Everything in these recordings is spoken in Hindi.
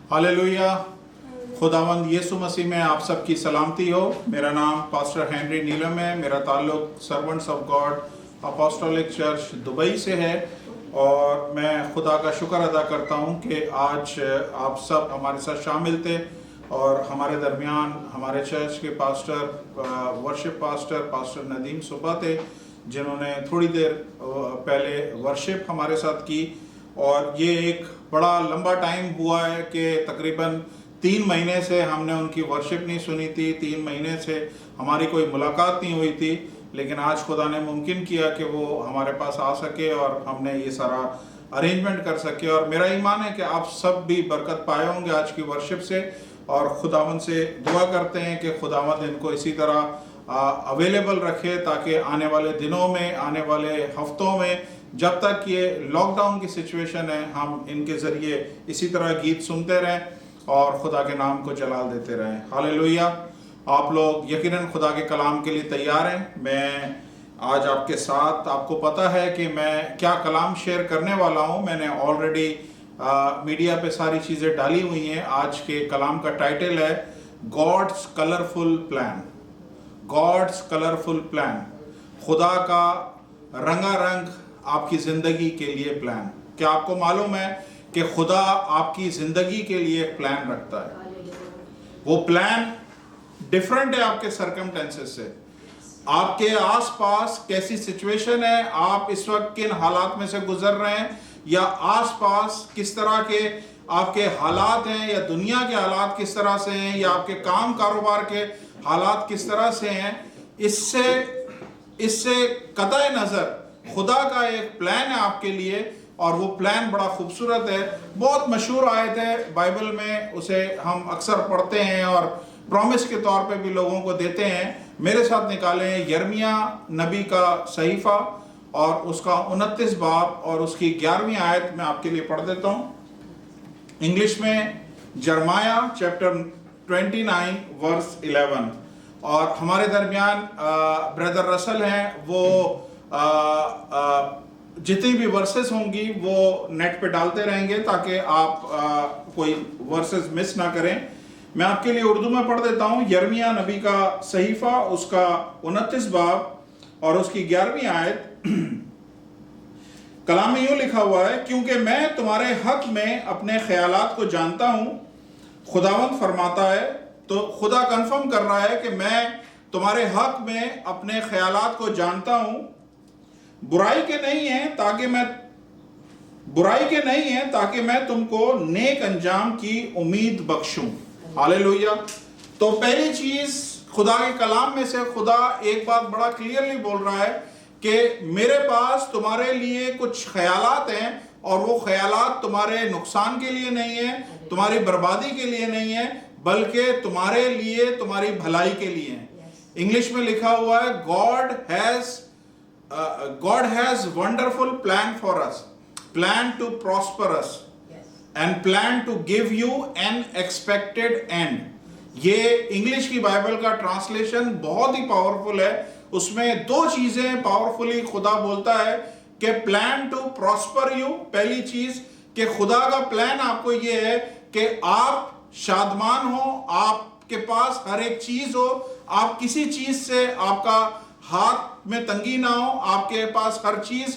हालेलुया। खुदावंद यीशु मसीह में आप सबकी सलामती हो। मेरा नाम पास्टर हेनरी नीलम है। मेरा ताल्लुक servants of God apostolic church Dubai से है और मैं खुदा का शुक्र अदा करता हूं कि आज आप सब हमारे साथ शामिल थे और हमारे दरमियान हमारे चर्च के पास्टर वर्शिप पास्टर नदीम सुबह थे, जिन्होंने थोड़ी देर पहले वर्शिप हमारे साथ की। और ये एक बड़ा लंबा टाइम हुआ है कि तकरीबन 3 महीने से हमने उनकी वर्शिप नहीं सुनी थी, 3 महीने से हमारी कोई मुलाकात नहीं हुई थी, लेकिन आज खुदा ने मुमकिन किया कि वो हमारे पास आ सके और हमने ये सारा अरेंजमेंट कर सके। और मेरा ईमान है कि आप सब भी बरकत पाए होंगे आज की वर्शिप से, और खुदावंद से दुआ करते हैं कि खुदावंद इनको इसी तरह अवेलेबल रखे ताकि आने वाले दिनों में, आने वाले हफ्तों में, जब तक ये लॉकडाउन की सिचुएशन है, हम इनके ज़रिए इसी तरह गीत सुनते रहें और खुदा के नाम को जलाल देते रहें। हालेलुया। आप लोग यकीनन खुदा के कलाम के लिए तैयार हैं। मैं आज आपके साथ, आपको पता है कि मैं क्या कलाम शेयर करने वाला हूं। मैंने ऑलरेडी मीडिया पे सारी चीज़ें डाली हुई हैं। आज के कलाम का टाइटल है God's colourful plan. God's colourful plan, खुदा का रंगारंग आपकी ज़िंदगी के लिए प्लान। क्या आपको मालूम है कि खुदा आपकी ज़िंदगी के लिए प्लान रखता है? वो प्लान डिफरेंट है आपके सर्कमस्टेंसेस से। आपके आसपास कैसी सिचुएशन है, आप इस वक्त किन हालात में से गुजर रहे हैं, या आसपास किस तरह के आपके हालात हैं, या दुनिया के हालात किस तरह से हैं, या आपके काम कारोबार के हालात किस तरह से हैं, इससे कतई नज़र खुदा का एक प्लान है आपके लिए, और वो प्लान बड़ा खूबसूरत है। बहुत मशहूर आयत है बाइबल में, उसे हम अक्सर पढ़ते हैं और प्रॉमिस के तौर पे भी लोगों को देते हैं। मेरे साथ निकाले हैं यिर्मयाह नबी का सहीफा और उसका 29 बाब और उसकी 11वीं आयत में आपके लिए पढ़ देता हूँ। इंग्लिश में यिर्मयाह चैप्टर 29 वर्स 11। और हमारे दरमियान ब्रदर रसल हैं, वो जितनी भी वर्सेस होंगी वो नेट पे डालते रहेंगे ताकि आप कोई वर्सेस मिस ना करें। मैं आपके लिए उर्दू में पढ़ देता हूँ। यिर्मयाह नबी का सहीफा, उसका 29 बाब और उसकी 11वीं आयत। कलाम में यूं लिखा हुआ है, क्योंकि मैं तुम्हारे हक में अपने ख्यालात को जानता हूं, खुदावंद फरमाता है। तो खुदा कंफर्म कर रहा है कि मैं तुम्हारे हक में अपने ख्यालात को जानता हूं, बुराई के नहीं है ताकि मैं तुमको नेक अंजाम की उम्मीद बख्शूं। हालेलुया। तो पहली चीज खुदा के कलाम में से खुदा एक बात बड़ा क्लियरली बोल रहा है कि मेरे पास तुम्हारे लिए कुछ ख्यालात हैं, और वो ख्यालात तुम्हारे नुकसान के लिए नहीं है, तुम्हारी बर्बादी के लिए नहीं है, बल्कि तुम्हारे लिए, तुम्हारी भलाई के लिए है। इंग्लिश में लिखा हुआ है, God has wonderful plan for us, plan to prosper us, and plan to give you an expected end। ये इंग्लिश की बाइबल का ट्रांसलेशन बहुत ही पावरफुल है। उसमें 2 चीजें पावरफुली खुदा बोलता है कि प्लान टू प्रॉस्पर यू। पहली चीज कि खुदा का प्लान आपको ये है कि आप शादमान हो, आपके पास हर एक चीज हो, आप किसी चीज से आपका हाथ में तंगी ना हो, आपके पास हर चीज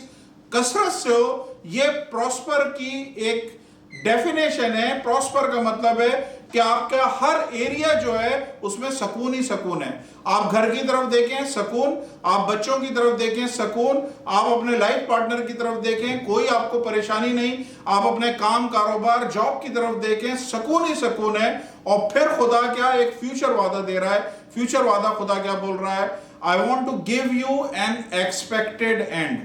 कसरत से हो। ये प्रॉस्पर की एक डेफिनेशन है। प्रॉस्पर का मतलब है कि आपका हर एरिया जो है उसमें सुकून ही सुकून है। आप घर की तरफ देखें, सुकून। आप बच्चों की तरफ देखें, सुकून। आप अपने लाइफ पार्टनर की तरफ देखें, कोई आपको परेशानी नहीं। आप अपने काम कारोबार जॉब की तरफ देखें, सुकून ही सुकून है। और फिर खुदा क्या एक फ्यूचर वादा दे रहा है। फ्यूचर वादा खुदा क्या बोल रहा है? I want to give you an expected end.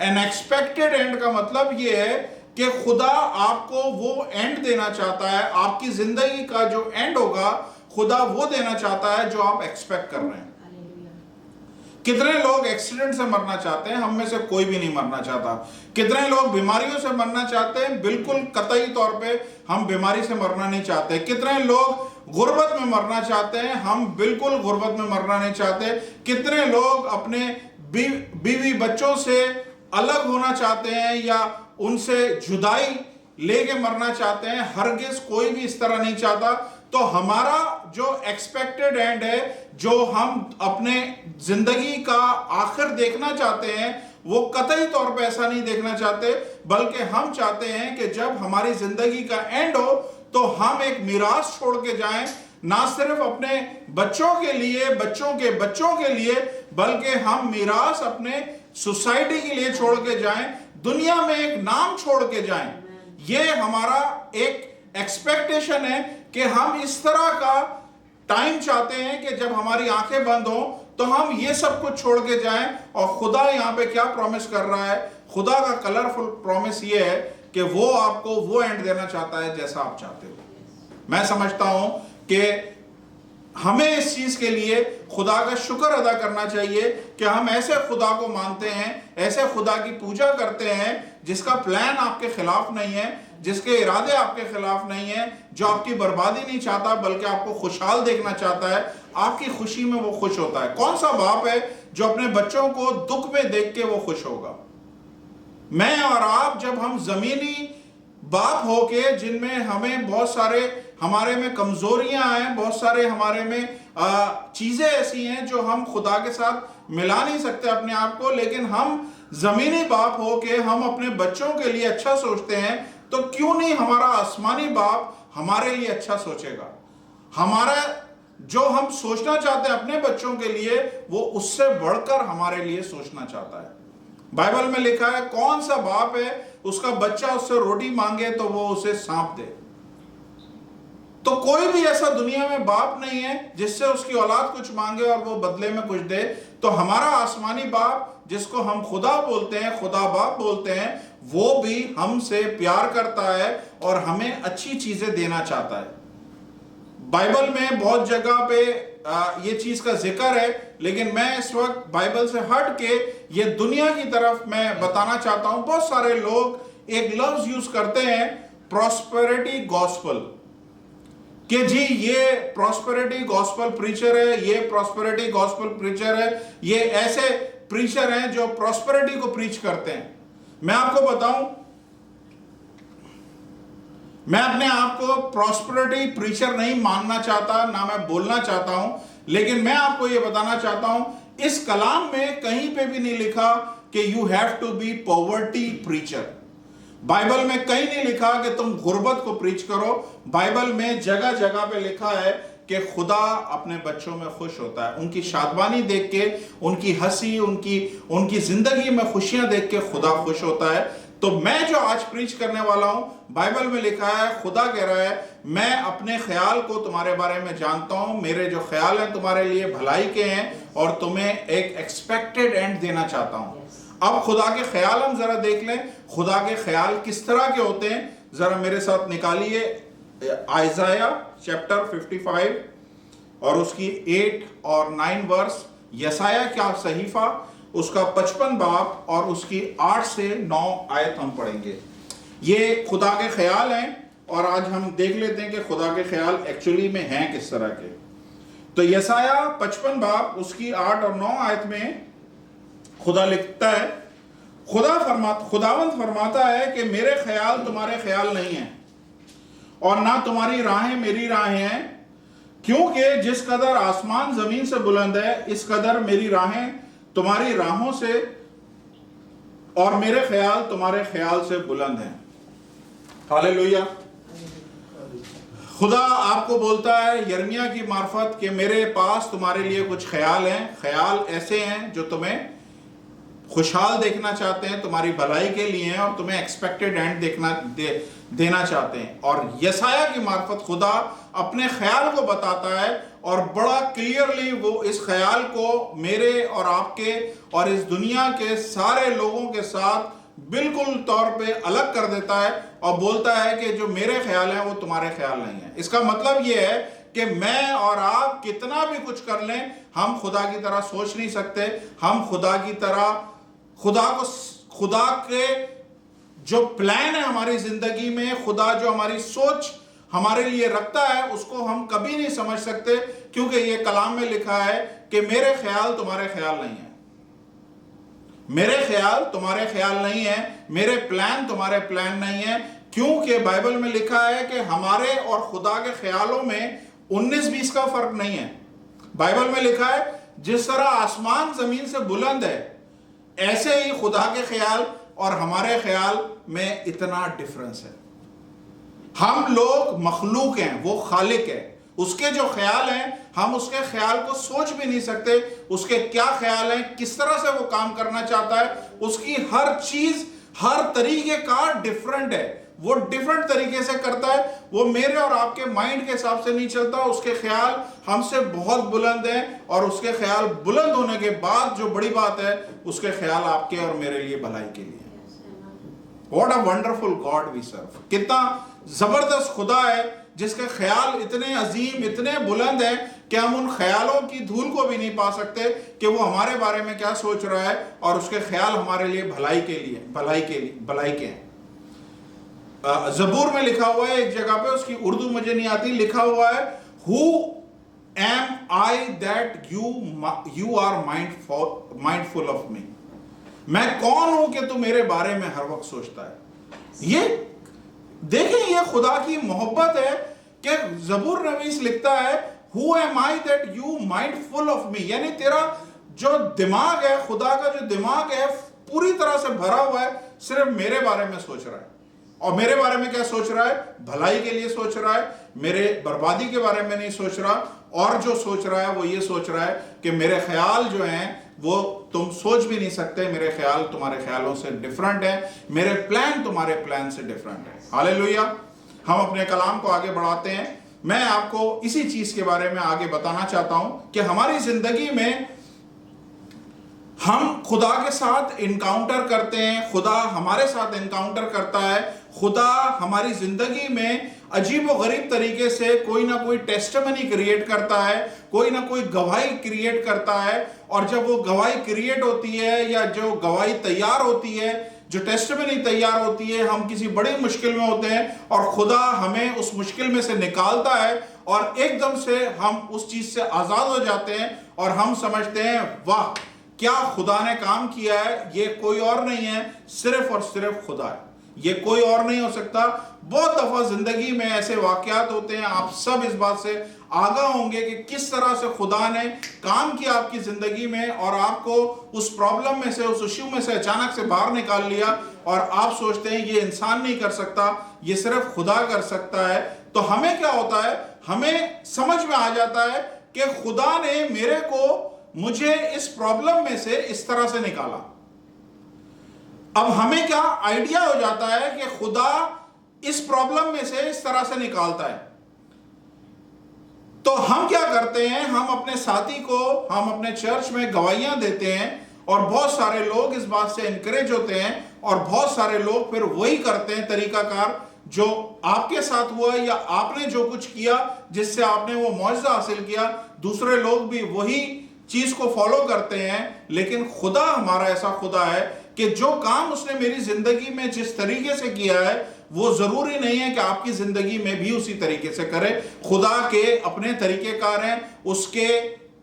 An expected end का मतलब ये है कि खुदा आपको वो एंड देना चाहता है। आपकी जिंदगी का जो एंड होगा, खुदा वो देना चाहता है जो आप एक्सपेक्ट कर रहे हैं। कितने लोग एक्सीडेंट से मरना चाहते हैं? हम में से कोई भी नहीं मरना चाहता। कितने लोग बीमारियों से मरना चाहते हैं? बिल्कुल कतई तौर पे हम बीमारी से मरना नहीं चाहते। कितने लोग गुर्बत में मरना चाहते हैं? हम बिल्कुल गुर्बत में मरना नहीं चाहते। कितने लोग अपने बीवी बच्चों से अलग होना चाहते हैं या उनसे जुदाई लेके मरना चाहते हैं, हरगिज कोई भी इस तरह नहीं चाहता। तो हमारा जो एक्सपेक्टेड एंड है, जो हम अपने जिंदगी का आखिर देखना चाहते हैं, वो कतई तौर पे ऐसा नहीं देखना चाहते, बल्कि हम चाहते हैं कि जब हमारी जिंदगी का एंड हो तो हम एक मीरास छोड़ के जाएं, ना सिर्फ अपने बच्चों के लिए, बच्चों के बच्चों के लिए, बल्कि हम मीरास अपने सोसाइटी के लिए छोड़ के जाएं, दुनिया में एक नाम छोड़ के जाएं। ये हमारा एक एक्सपेक्टेशन है कि हम इस तरह का टाइम चाहते हैं कि जब हमारी आंखें बंद हो तो हम ये सब कुछ छोड़ के जाएं। और खुदा यहां पे क्या प्रॉमिस कर रहा है? खुदा का कलरफुल प्रॉमिस ये है कि वो आपको वो एंड देना चाहता है जैसा आप चाहते हो। मैं समझता हूं कि हमें इस चीज के लिए खुदा का शुक्र अदा करना चाहिए कि हम ऐसे खुदा को मानते हैं, ऐसे खुदा की पूजा करते हैं जिसका प्लान आपके खिलाफ नहीं है, जिसके इरादे आपके खिलाफ नहीं है, जो आपकी बर्बादी नहीं चाहता बल्कि आपको खुशहाल देखना चाहता है, आपकी खुशी में वो खुश होता है। कौन सा बाप है जो अपने बच्चों को दुख में देख के वो खुश होगा? मैं और आप, जब हम जमीनी बाप होके, जिनमें हमें बहुत सारे, हमारे में कमजोरियां हैं, बहुत सारे हमारे में चीजें ऐसी हैं जो हम खुदा के साथ मिला नहीं सकते अपने आप को, लेकिन हम जमीनी बाप होके हम अपने बच्चों के लिए अच्छा सोचते हैं, तो क्यों नहीं हमारा आसमानी बाप हमारे लिए अच्छा सोचेगा? हमारा जो हम सोचना चाहते हैं अपने बच्चों के लिए, वो उससे बढ़कर हमारे लिए सोचना चाहता है। बाइबल में लिखा है, कौन सा बाप है उसका बच्चा उससे रोटी मांगे तो वो उसे सांप दे? तो कोई भी ऐसा दुनिया में बाप नहीं है जिससे उसकी औलाद कुछ मांगे और वो बदले में कुछ दे। तो हमारा आसमानी बाप, जिसको हम खुदा बोलते हैं, खुदा बाप बोलते हैं, वो भी हमसे प्यार करता है और हमें अच्छी चीजें देना चाहता है। बाइबल में बहुत जगह पे ये चीज का जिक्र है, लेकिन मैं इस वक्त बाइबल से हट के ये दुनिया की तरफ मैं बताना चाहता हूं। बहुत सारे लोग एक लफ्ज यूज करते हैं, प्रॉस्पेरिटी गॉस्पल, कि जी ये प्रॉस्पेरिटी गॉस्पल प्रीचर है, ये प्रॉस्पेरिटी गॉस्पल प्रीचर है, ये ऐसे प्रीचर हैं जो प्रॉस्पेरिटी को प्रीच करते हैं। मैं आपको बताऊं, मैं अपने आप को प्रॉस्पेरिटी प्रीचर नहीं मानना चाहता, ना मैं बोलना चाहता हूं, लेकिन मैं आपको यह बताना चाहता हूं, इस कलाम में कहीं पे भी नहीं लिखा कि you have to be poverty preacher. Bible में कहीं नहीं लिखा कि तुम गुर्बत को प्रीच करो। बाइबल में जगह जगह पे लिखा है कि खुदा अपने बच्चों में खुश होता है, उनकी शादबानी देख के, उनकी हंसी, उनकी जिंदगी में खुशियां देख के खुदा खुश होता है। तो मैं जो आज प्रीच करने वाला हूं, बाइबल में लिखा है, खुदा कह रहा है, मैं अपने ख्याल को तुम्हारे बारे में जानता हूं, मेरे जो ख्याल हैं तुम्हारे लिए भलाई के हैं और तुम्हें एक एक्सपेक्टेड एंड देना चाहता हूं। अब खुदा के ख्याल हम जरा देख लें, खुदा के ख्याल किस तरह के होते हैं। जरा मेरे साथ निकालिए आइज़ाया चैप्टर 55 और उसकी 8 और 9 वर्स, यसाया क्या सहीफा उसका 55 बाब और उसकी 8 से 9 आयत हम पढ़ेंगे। ये खुदा के ख्याल हैं और आज हम देख लेते हैं कि खुदा के ख्याल एक्चुअली में हैं किस तरह के। तो यसाया 55 बाब उसकी 8 और 9 आयत में खुदा लिखता है, खुदावंद फरमाता है कि मेरे ख्याल तुम्हारे ख्याल नहीं हैं और ना तुम्हारी राहें मेरी राहें हैं, क्योंकि जिस कदर आसमान जमीन से बुलंद है, इस कदर मेरी राहें तुम्हारी राहों से और मेरे ख्याल तुम्हारे ख्याल से बुलंद हैं। हालेलुया। खुदा आपको बोलता है यिर्मयाह की मार्फत कि मेरे पास तुम्हारे लिए कुछ ख्याल हैं, ख्याल ऐसे हैं जो तुम्हें खुशहाल देखना चाहते हैं, तुम्हारी भलाई के लिए हैं और तुम्हें एक्सपेक्टेड एंड देना चाहते हैं। और यसाया की मार्फत खुदा अपने ख्याल को बताता है और बड़ा क्लियरली वो इस ख्याल को मेरे और आपके और इस दुनिया के सारे लोगों के साथ बिल्कुल तौर पे अलग कर देता है और बोलता है कि जो मेरे ख्याल हैं वो तुम्हारे ख्याल नहीं है। इसका मतलब ये है कि मैं और आप कितना भी कुछ कर लें, हम खुदा की तरह सोच नहीं सकते। हम खुदा की तरह खुदा के जो प्लान है हमारी जिंदगी में, खुदा जो हमारी सोच हमारे लिए रखता है, उसको हम कभी नहीं समझ सकते, क्योंकि ये कलाम में लिखा है कि मेरे ख्याल तुम्हारे ख्याल नहीं है, मेरे ख्याल तुम्हारे ख्याल नहीं है, मेरे प्लान तुम्हारे प्लान नहीं है। क्योंकि बाइबल में लिखा है कि हमारे और खुदा के ख्यालों में 19-20 का फर्क नहीं है। बाइबल में लिखा है जिस तरह आसमान जमीन से बुलंद है, ऐसे ही खुदा के ख्याल और हमारे ख्याल में इतना डिफरेंस है। हम लोग मखलूक हैं, वो खालिक है। उसके जो ख्याल हैं, हम उसके ख्याल को सोच भी नहीं सकते। उसके क्या ख्याल हैं, किस तरह से वो काम करना चाहता है, उसकी हर चीज, हर तरीके का डिफरेंट है। वो डिफरेंट तरीके से करता है। वो मेरे और आपके माइंड के हिसाब से नहीं चलता। उसके ख्याल हमसे बहुत बुलंद हैं, और उसके ख्याल बुलंद होने के बाद जो बड़ी बात है, उसके ख्याल आपके और मेरे लिए भलाई के लिए। What a wonderful God we serve. कितना जबरदस्त खुदा है जिसके ख्याल इतने अजीम, इतने बुलंद हैं कि हम उन ख्यालों की धूल को भी नहीं पा सकते कि वो हमारे बारे में क्या सोच रहा है, और उसके ख्याल हमारे लिए भलाई के लिए, भलाई के हैं। ज़बूर में लिखा हुआ है एक जगह पे, उसकी उर्दू मुझे नहीं आती, लिखा हुआ है, who am I that you are mindful of me. मैं कौन हूं कि तू मेरे बारे में हर वक्त सोचता है। ये देखें, ये खुदा की मोहब्बत है कि ज़बूर नवीस लिखता है, who am I that you mindful of मी, यानी तेरा जो दिमाग है, खुदा का जो दिमाग है, पूरी तरह से भरा हुआ है, सिर्फ मेरे बारे में सोच रहा है। और मेरे बारे में क्या सोच रहा है? भलाई के लिए सोच रहा है, मेरे बर्बादी के बारे में नहीं सोच रहा। और जो सोच रहा है वो ये सोच रहा है कि मेरे ख्याल जो हैं वो तुम सोच भी नहीं सकते, मेरे ख्याल तुम्हारे ख्यालों से डिफरेंट है, मेरे प्लान तुम्हारे प्लान से डिफरेंट है। हालेलुया। हम अपने कलाम को आगे बढ़ाते हैं। मैं आपको इसी चीज के बारे में आगे बताना चाहता हूं कि हमारी जिंदगी में हम खुदा के साथ इनकाउंटर करते हैं, खुदा हमारे साथ इनकाउंटर करता है। खुदा हमारी जिंदगी में अजीब व गरीब तरीके से कोई ना कोई टेस्टिमनी क्रिएट करता है, कोई ना कोई गवाही क्रिएट करता है। और जब वो गवाही क्रिएट होती है, या जो गवाही तैयार होती है, जो टेस्टिमनी तैयार होती है, हम किसी बड़ी मुश्किल में होते हैं और खुदा हमें उस मुश्किल में से निकालता है, और एकदम से हम उस चीज से आजाद हो जाते हैं, और हम समझते हैं वाह क्या खुदा ने काम किया है, ये कोई और नहीं है, सिर्फ और सिर्फ खुदा है, ये कोई और नहीं हो सकता। बहुत दफा जिंदगी में ऐसे वाकयात होते हैं, आप सब इस बात से आगाह होंगे कि किस तरह से खुदा ने काम किया आपकी जिंदगी में, और आपको उस प्रॉब्लम में से, उस इश्यू में से अचानक से बाहर निकाल लिया, और आप सोचते हैं ये इंसान नहीं कर सकता, ये सिर्फ खुदा कर सकता है। तो हमें क्या होता है, हमें समझ में आ जाता है कि खुदा ने मुझे इस प्रॉब्लम में से इस तरह से निकाला। अब हमें क्या आइडिया हो जाता है कि खुदा इस प्रॉब्लम में से इस तरह से निकालता है। तो हम क्या करते हैं, हम अपने साथी को, हम अपने चर्च में गवाहियां देते हैं, और बहुत सारे लोग इस बात से इनकरेज होते हैं, और बहुत सारे लोग फिर वही करते हैं तरीकाकार जो आपके साथ हुआ, या आपने जो कुछ किया जिससे आपने वो मौजज़ा हासिल किया, दूसरे लोग भी वही चीज को फॉलो करते हैं। लेकिन खुदा हमारा ऐसा खुदा है कि जो काम उसने मेरी जिंदगी में जिस तरीके से किया है, वो जरूरी नहीं है कि आपकी जिंदगी में भी उसी तरीके से करे। खुदा के अपने तरीकेकार हैं, उसके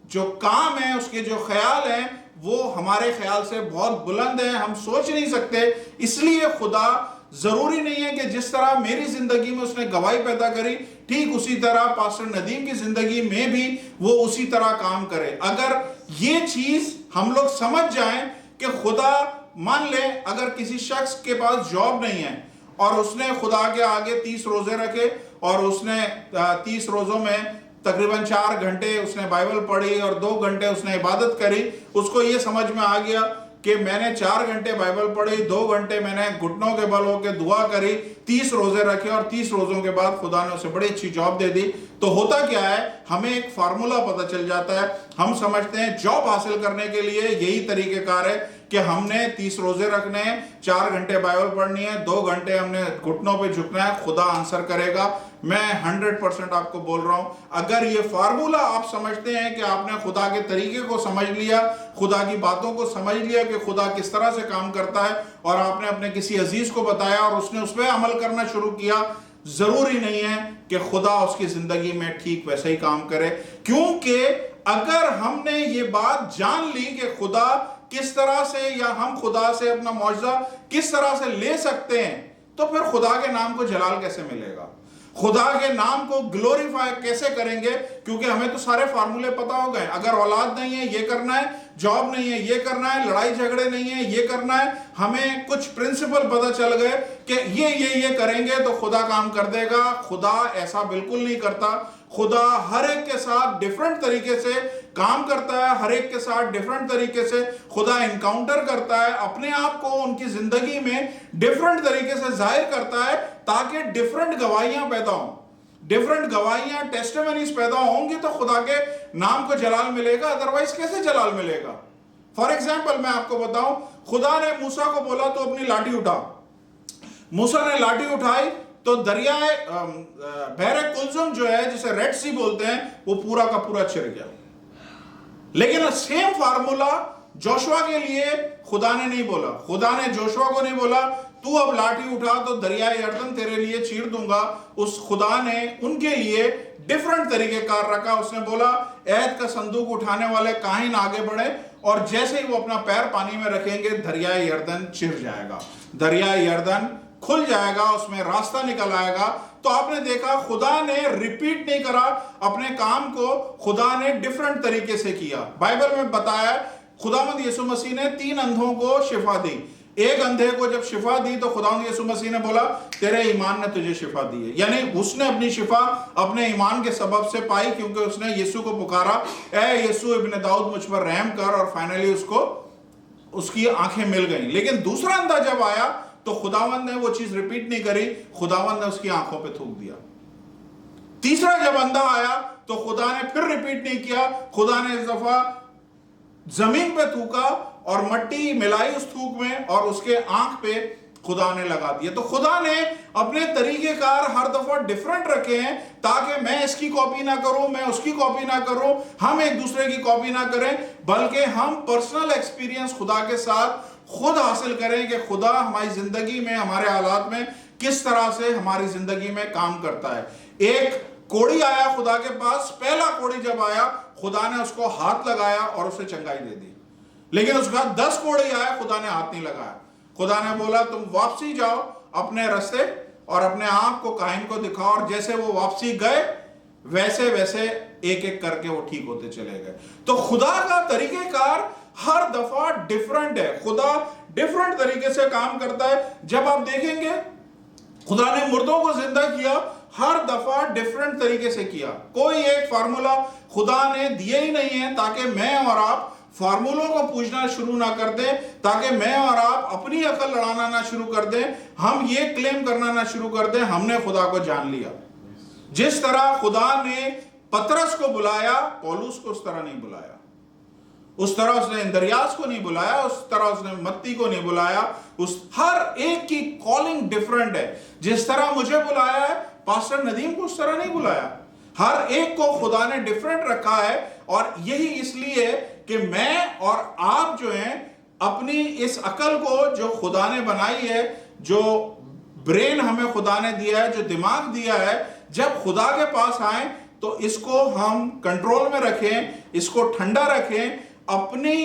जो काम है, उसके जो ख्याल हैं, वो हमारे ख्याल से बहुत बुलंद है, हम सोच नहीं सकते। इसलिए खुदा जरूरी नहीं है कि जिस तरह मेरी जिंदगी में उसने गवाही पैदा करी, ठीक उसी तरह पास्टर नदीम की जिंदगी में भी वो उसी तरह काम करे। अगर ये चीज हम लोग समझ जाएं कि खुदा, मान ले अगर किसी शख्स के पास जॉब नहीं है, और उसने खुदा के आगे 30 रोजे रखे, और उसने 30 रोजों में तकरीबन 4 घंटे उसने बाइबल पढ़ी और 2 घंटे उसने इबादत करी। उसको ये समझ में आ गया कि मैंने 4 घंटे बाइबल पढ़ी, 2 घंटे मैंने घुटनों के बल होकर दुआ करी, 30 रोजे रखे, और 30 रोजों के बाद खुदा ने उसे बड़ी अच्छी जॉब दे दी। तो होता क्या है, हमें एक फार्मूला पता चल जाता है। हम समझते हैं जॉब हासिल करने के लिए यही तरीकेकार है कि हमने 30 रोजे रखने हैं, 4 घंटे बाइबल पढ़नी है, 2 घंटे हमने घुटनों पे झुकना है, खुदा आंसर करेगा। मैं 100% आपको बोल रहा हूं, अगर ये फार्मूला आप समझते हैं कि आपने खुदा के तरीके को समझ लिया, खुदा की बातों को समझ लिया कि खुदा किस तरह से काम करता है, और आपने अपने किसी अजीज को बताया और उसने उस पर अमल करना शुरू किया, जरूरी नहीं है कि खुदा उसकी जिंदगी में ठीक वैसे ही काम करे। क्योंकि अगर हमने ये बात जान ली कि खुदा किस तरह से, या हम खुदा से अपना मौजज़ा किस तरह से ले सकते हैं, तो फिर खुदा के नाम को जलाल कैसे मिलेगा? खुदा के नाम को ग्लोरीफाई कैसे करेंगे? क्योंकि हमें तो सारे फार्मूले पता हो गए। अगर औलाद नहीं है ये करना है, जॉब नहीं है ये करना है, लड़ाई झगड़े नहीं है ये करना है, हमें कुछ प्रिंसिपल पता चल गए कि ये करेंगे तो खुदा काम कर देगा। खुदा ऐसा बिल्कुल नहीं करता। खुदा हर एक के साथ डिफरेंट तरीके से काम करता है, हर एक के साथ डिफरेंट तरीके से खुदा इनकाउंटर करता है, अपने आप को उनकी जिंदगी में डिफरेंट तरीके से जाहिर करता है, ताकि डिफरेंट गवाहियां पैदा हों। डिफरेंट गवाहियां, टेस्टिमनीज पैदा होंगी तो खुदा के नाम को जलाल मिलेगा, अदरवाइज कैसे जलाल मिलेगा? फॉर एग्जाम्पल मैं आपको बताऊं, खुदा ने मूसा को बोला तो अपनी लाठी उठा। मूसा ने लाठी उठाई तो दरियाए बहरे कुलजुम जो है, जिसे रेड सी बोलते हैं, वो पूरा का पूरा चिर गया। लेकिन सेम फार्मूला जोशुआ के लिए खुदा ने नहीं बोला। खुदा ने जोशुआ को नहीं बोला तू अब लाठी उठा तो दरियाए यरदन तेरे लिए चीर दूंगा। उस खुदा ने उनके लिए डिफरेंट तरीके कार रखा। उसने बोला ऐद का संदूक उठाने वाले काहिन आगे बढ़े, और जैसे ही वो अपना पैर पानी में रखेंगे दरियाए यरदन चिर जाएगा, दरियाए यरदन खुल जाएगा, उसमें रास्ता निकल आएगा। तो आपने देखा खुदा ने रिपीट नहीं करा अपने काम को, खुदा ने डिफरेंट तरीके से किया। बाइबल में बताया खुदावंद यीशु मसीह ने 3 अंधों को शिफा दी। एक अंधे को जब शिफा दी तो खुदावंद यीशु मसीह ने बोला तेरे ईमान ने तुझे शिफा दी है। यानी उसने अपनी शिफा अपने ईमान के सबब से पाई, क्योंकि उसने यीशु को पुकारा, ए यीशु इब्ने दाऊद मुझ पर रहम कर, और फाइनली उसको उसकी आंखें मिल गई। लेकिन दूसरा अंधा जब आया तो खुदावंद ने वो चीज रिपीट नहीं करी, खुदावंद ने उसकी आंखों पे थूक दिया। तीसरा जब अंधा आया तो खुदा ने फिर रिपीट नहीं किया, खुदा ने इस दफा जमीन पे थूका और मट्टी मिलाई उस थूक में और उसके आंख पे खुदा ने लगा दिया। तो खुदा ने अपने तरीकेकार हर दफा डिफरेंट रखे हैं, ताकि मैं इसकी कॉपी ना करूं, मैं उसकी कॉपी ना करूं, हम एक दूसरे की कॉपी ना करें, बल्कि हम पर्सनल एक्सपीरियंस खुदा के साथ खुद हासिल करें कि खुदा हमारी जिंदगी में, हमारे हालात में किस तरह से हमारी जिंदगी में काम करता है। एक कोढ़ी आया खुदा के पास, पहला कोढ़ी जब आया खुदा ने उसको हाथ लगाया और उसे चंगाई दे दी। लेकिन उसके बाद 10 कोढ़ी आया, खुदा ने हाथ नहीं लगाया। खुदा ने बोला तुम वापसी जाओ अपने रास्ते और अपने आप को काहिन को दिखाओ, और जैसे वो वापसी गए वैसे वैसे एक एक करके वो ठीक होते चले गए। तो खुदा का तरीकेकार हर दफा डिफरेंट है, खुदा डिफरेंट तरीके से काम करता है। जब आप देखेंगे खुदा ने मुर्दों को जिंदा किया, हर दफा डिफरेंट तरीके से किया। कोई एक फार्मूला खुदा ने दिए ही नहीं है, ताकि मैं और आप फार्मूलों को पूछना शुरू ना कर दें, ताकि मैं और आप अपनी अकल लड़ाना ना शुरू कर दें, हम ये क्लेम करना ना शुरू कर दें हमने खुदा को जान लिया। जिस तरह खुदा ने पतरस को बुलाया, पौलुस को उस तरह नहीं बुलाया। उस तरह उसने इंद्रियास को नहीं बुलाया, उस तरह उसने मत्ती को नहीं बुलाया। उस हर एक की कॉलिंग डिफरेंट है। जिस तरह मुझे बुलाया है पास्टर नदीम को उस तरह नहीं बुलाया। हर एक को खुदा ने डिफरेंट रखा है, और यही इसलिए कि मैं और आप जो हैं अपनी इस अकल को जो खुदा ने बनाई है, जो ब्रेन हमें खुदा ने दिया है, जो दिमाग दिया है, जब खुदा के पास आए तो इसको हम कंट्रोल में रखें, इसको ठंडा रखें, अपनी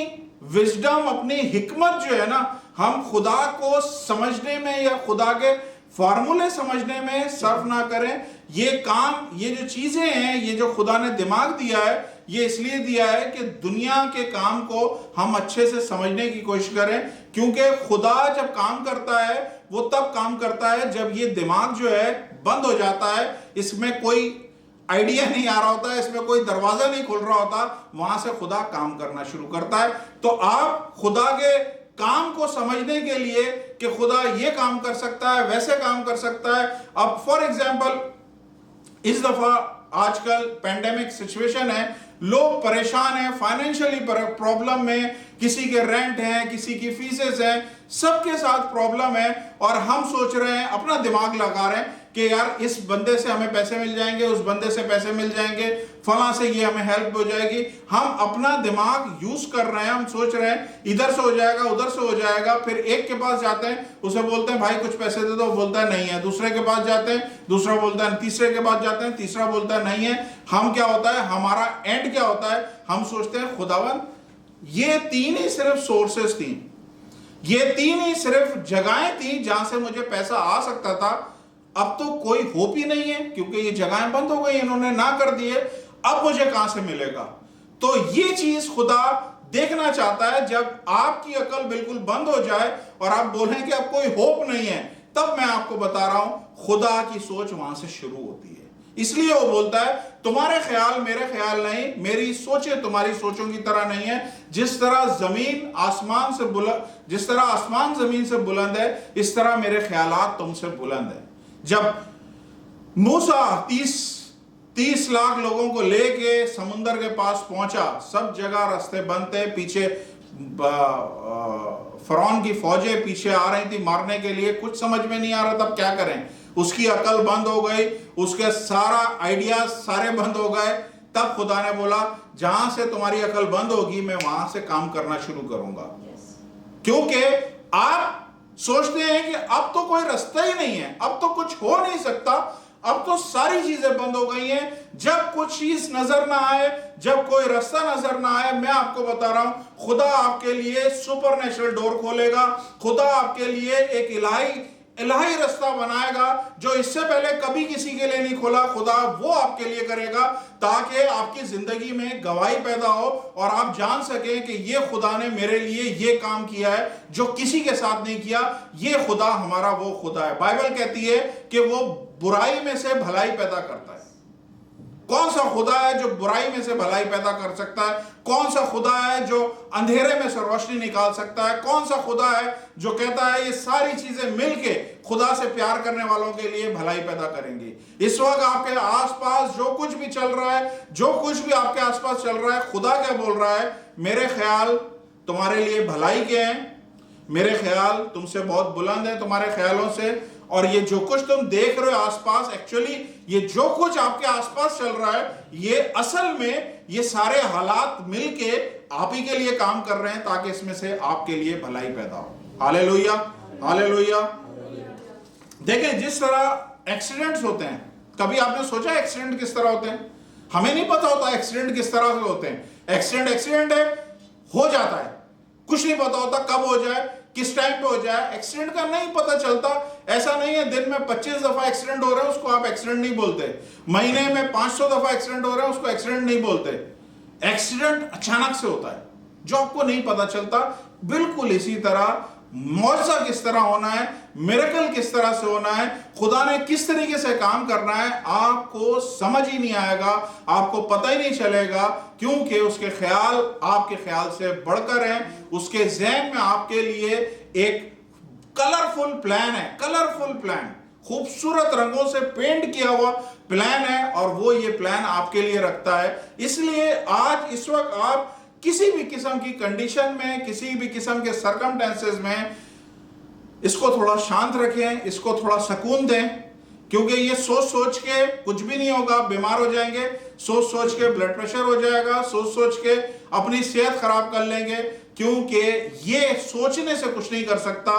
विजडम, अपनी हिकमत जो है ना, हम खुदा को समझने में या खुदा के फार्मूले समझने में सर्फ ना करें। ये काम, ये जो चीजें हैं, ये जो खुदा ने दिमाग दिया है, ये इसलिए दिया है कि दुनिया के काम को हम अच्छे से समझने की कोशिश करें। क्योंकि खुदा जब काम करता है वो तब काम करता है जब ये दिमाग जो है बंद हो जाता है, इसमें कोई आइडिया नहीं आ रहा होता है, इसमें कोई दरवाजा नहीं खुल रहा होता, वहां से खुदा काम करना शुरू करता है। तो आप खुदा के काम को समझने के लिए कि खुदा ये काम कर सकता है, वैसे काम कर सकता है। अब फॉर एग्जांपल इस दफा आजकल पेंडेमिक सिचुएशन है, लोग परेशान हैं, फाइनेंशियली प्रॉब्लम में, किसी के रेंट है, किसी की फीसेस है, सबके साथ प्रॉब्लम है, और हम सोच रहे हैं, अपना दिमाग लगा रहे हैं कि यार इस बंदे से हमें पैसे मिल जाएंगे, उस बंदे से पैसे मिल जाएंगे, फलां से ये हमें हेल्प हो जाएगी। हम अपना दिमाग यूज कर रहे हैं, हम सोच रहे हैं इधर से हो जाएगा, उधर से हो जाएगा। फिर एक के पास जाते हैं, उसे बोलते हैं भाई कुछ पैसे दे दो, बोलता है नहीं है। दूसरे के पास जाते हैं, दूसरा बोलता है, तीसरे के पास जाते हैं, तीसरा बोलता है नहीं है। हम क्या होता है, हमारा एंड क्या होता है, हम सोचते हैं खुदावन ये 3 ही सिर्फ सोर्सेस थी, ये 3 ही सिर्फ जगहें थी जहां से मुझे पैसा आ सकता था। अब तो कोई होप ही नहीं है, क्योंकि ये जगहें बंद हो गई, इन्होंने ना कर दिए। अब मुझे कहां से मिलेगा? तो ये चीज खुदा देखना चाहता है। जब आपकी अकल बिल्कुल बंद हो जाए और आप बोलें कि अब कोई होप नहीं है, तब मैं आपको बता रहा हूं खुदा की सोच वहां से शुरू होती है। इसलिए वो बोलता है तुम्हारे ख्याल मेरे ख्याल नहीं, मेरी सोचें तुम्हारी सोचों की तरह नहीं है। जिस तरह जमीन आसमान से बुलंद, जिस तरह आसमान जमीन से बुलंद है, इस तरह मेरे ख्यालात तुमसे बुलंद है। जब मूसा 30 लाख लोगों को लेके समुंदर के पास पहुंचा, सब जगह रास्ते बंद थे, पीछे फरौन की फौजें पीछे आ रही थी मारने के लिए, कुछ समझ में नहीं आ रहा तब क्या करें। उसकी अकल बंद हो गई, उसके सारा आइडिया सारे बंद हो गए। तब खुदा ने बोला जहां से तुम्हारी अकल बंद होगी मैं वहां से काम करना शुरू करूंगा। क्योंकि आप सोचते हैं कि अब तो कोई रास्ता ही नहीं है, अब तो कुछ हो नहीं सकता, अब तो सारी चीजें बंद हो गई हैं। जब कुछ चीज नजर ना आए, जब कोई रास्ता नजर ना आए, मैं आपको बता रहा हूं खुदा आपके लिए सुपरनेचुरल डोर खोलेगा। खुदा आपके लिए एक इलाही रास्ता बनाएगा जो इससे पहले कभी किसी के लिए नहीं खोला। खुदा वो आपके लिए करेगा ताकि आपकी जिंदगी में गवाही पैदा हो और आप जान सकें कि ये खुदा ने मेरे लिए ये काम किया है जो किसी के साथ नहीं किया। ये खुदा हमारा वो खुदा है। बाइबल कहती है कि वो बुराई में से भलाई पैदा करता है। कौन सा खुदा है जो बुराई में से भलाई पैदा कर सकता है? कौन सा खुदा है जो अंधेरे में से रोशनी निकाल सकता है? कौन सा खुदा है जो कहता है ये सारी चीजें मिलके खुदा से प्यार करने वालों के लिए भलाई पैदा करेंगी? इस वक्त आपके आसपास जो कुछ भी चल रहा है, जो कुछ भी आपके आसपास चल रहा है, खुदा क्या बोल रहा है? मेरे ख्याल तुम्हारे लिए भलाई के हैं, मेरे ख्याल तुमसे बहुत बुलंद है तुम्हारे ख्यालों से। और ये जो कुछ तुम देख रहे हो आसपास, एक्चुअली ये जो कुछ आपके आसपास चल रहा है, ये असल में ये सारे हालात मिलके आप ही के लिए काम कर रहे हैं ताकि इसमें से आपके लिए भलाई पैदा हो। Hallelujah, hallelujah. देखें जिस तरह एक्सीडेंट्स होते हैं, कभी आपने सोचा एक्सीडेंट किस तरह होते हैं? हमें नहीं पता होता एक्सीडेंट किस तरह से होते हैं। एक्सीडेंट है, हो जाता है, कुछ नहीं पता होता कब हो जाए, किस टाइम पे हो जाए। एक्सीडेंट का नहीं पता चलता। ऐसा नहीं है दिन में 25 दफा एक्सीडेंट हो रहे हैं उसको आप एक्सीडेंट नहीं बोलते, महीने में 500 दफा एक्सीडेंट हो रहे हैं उसको एक्सीडेंट नहीं बोलते। एक्सीडेंट अचानक से होता है जो आपको नहीं पता चलता। बिल्कुल इसी तरह मौजज़ा किस तरह होना है, मिरेकल किस तरह से होना है, खुदा ने किस तरीके से काम करना है, आपको समझ ही नहीं आएगा, आपको पता ही नहीं चलेगा, क्योंकि उसके ख्याल आपके ख्याल से बढ़कर हैं। उसके ज़हन में आपके लिए एक कलरफुल प्लान है, कलरफुल प्लान, खूबसूरत रंगों से पेंट किया हुआ प्लान है, और वो ये प्लान आपके लिए रखता है। इसलिए आज इस वक्त आप किसी भी किस्म की कंडीशन में, किसी भी किस्म के सर्कमस्टेंसेस में इसको थोड़ा शांत रखें, इसको थोड़ा सुकून दें, क्योंकि ये सोच सोच के कुछ भी नहीं होगा, बीमार हो जाएंगे, सोच सोच के ब्लड प्रेशर हो जाएगा, सोच सोच के अपनी सेहत खराब कर लेंगे, क्योंकि ये सोचने से कुछ नहीं कर सकता।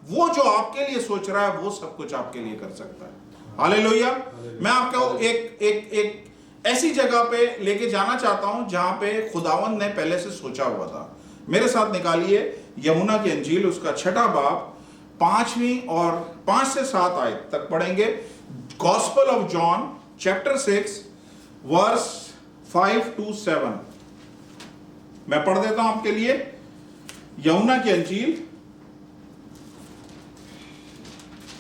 वो जो आपके लिए सोच रहा है वो सब कुछ आपके लिए कर सकता है। हालेलुया। मैं आपको एक ऐसी जगह पे लेके जाना चाहता हूं जहां पे खुदावंद ने पहले से सोचा हुआ था। मेरे साथ निकालिए यूहन्ना की अंजील, उसका 6वां बाब 5वीं और 5 से 7 आयत तक पढ़ेंगे। Gospel of John chapter 6 verse 5 to 7 मैं पढ़ देता हूं आपके लिए। यूहन्ना की अंजील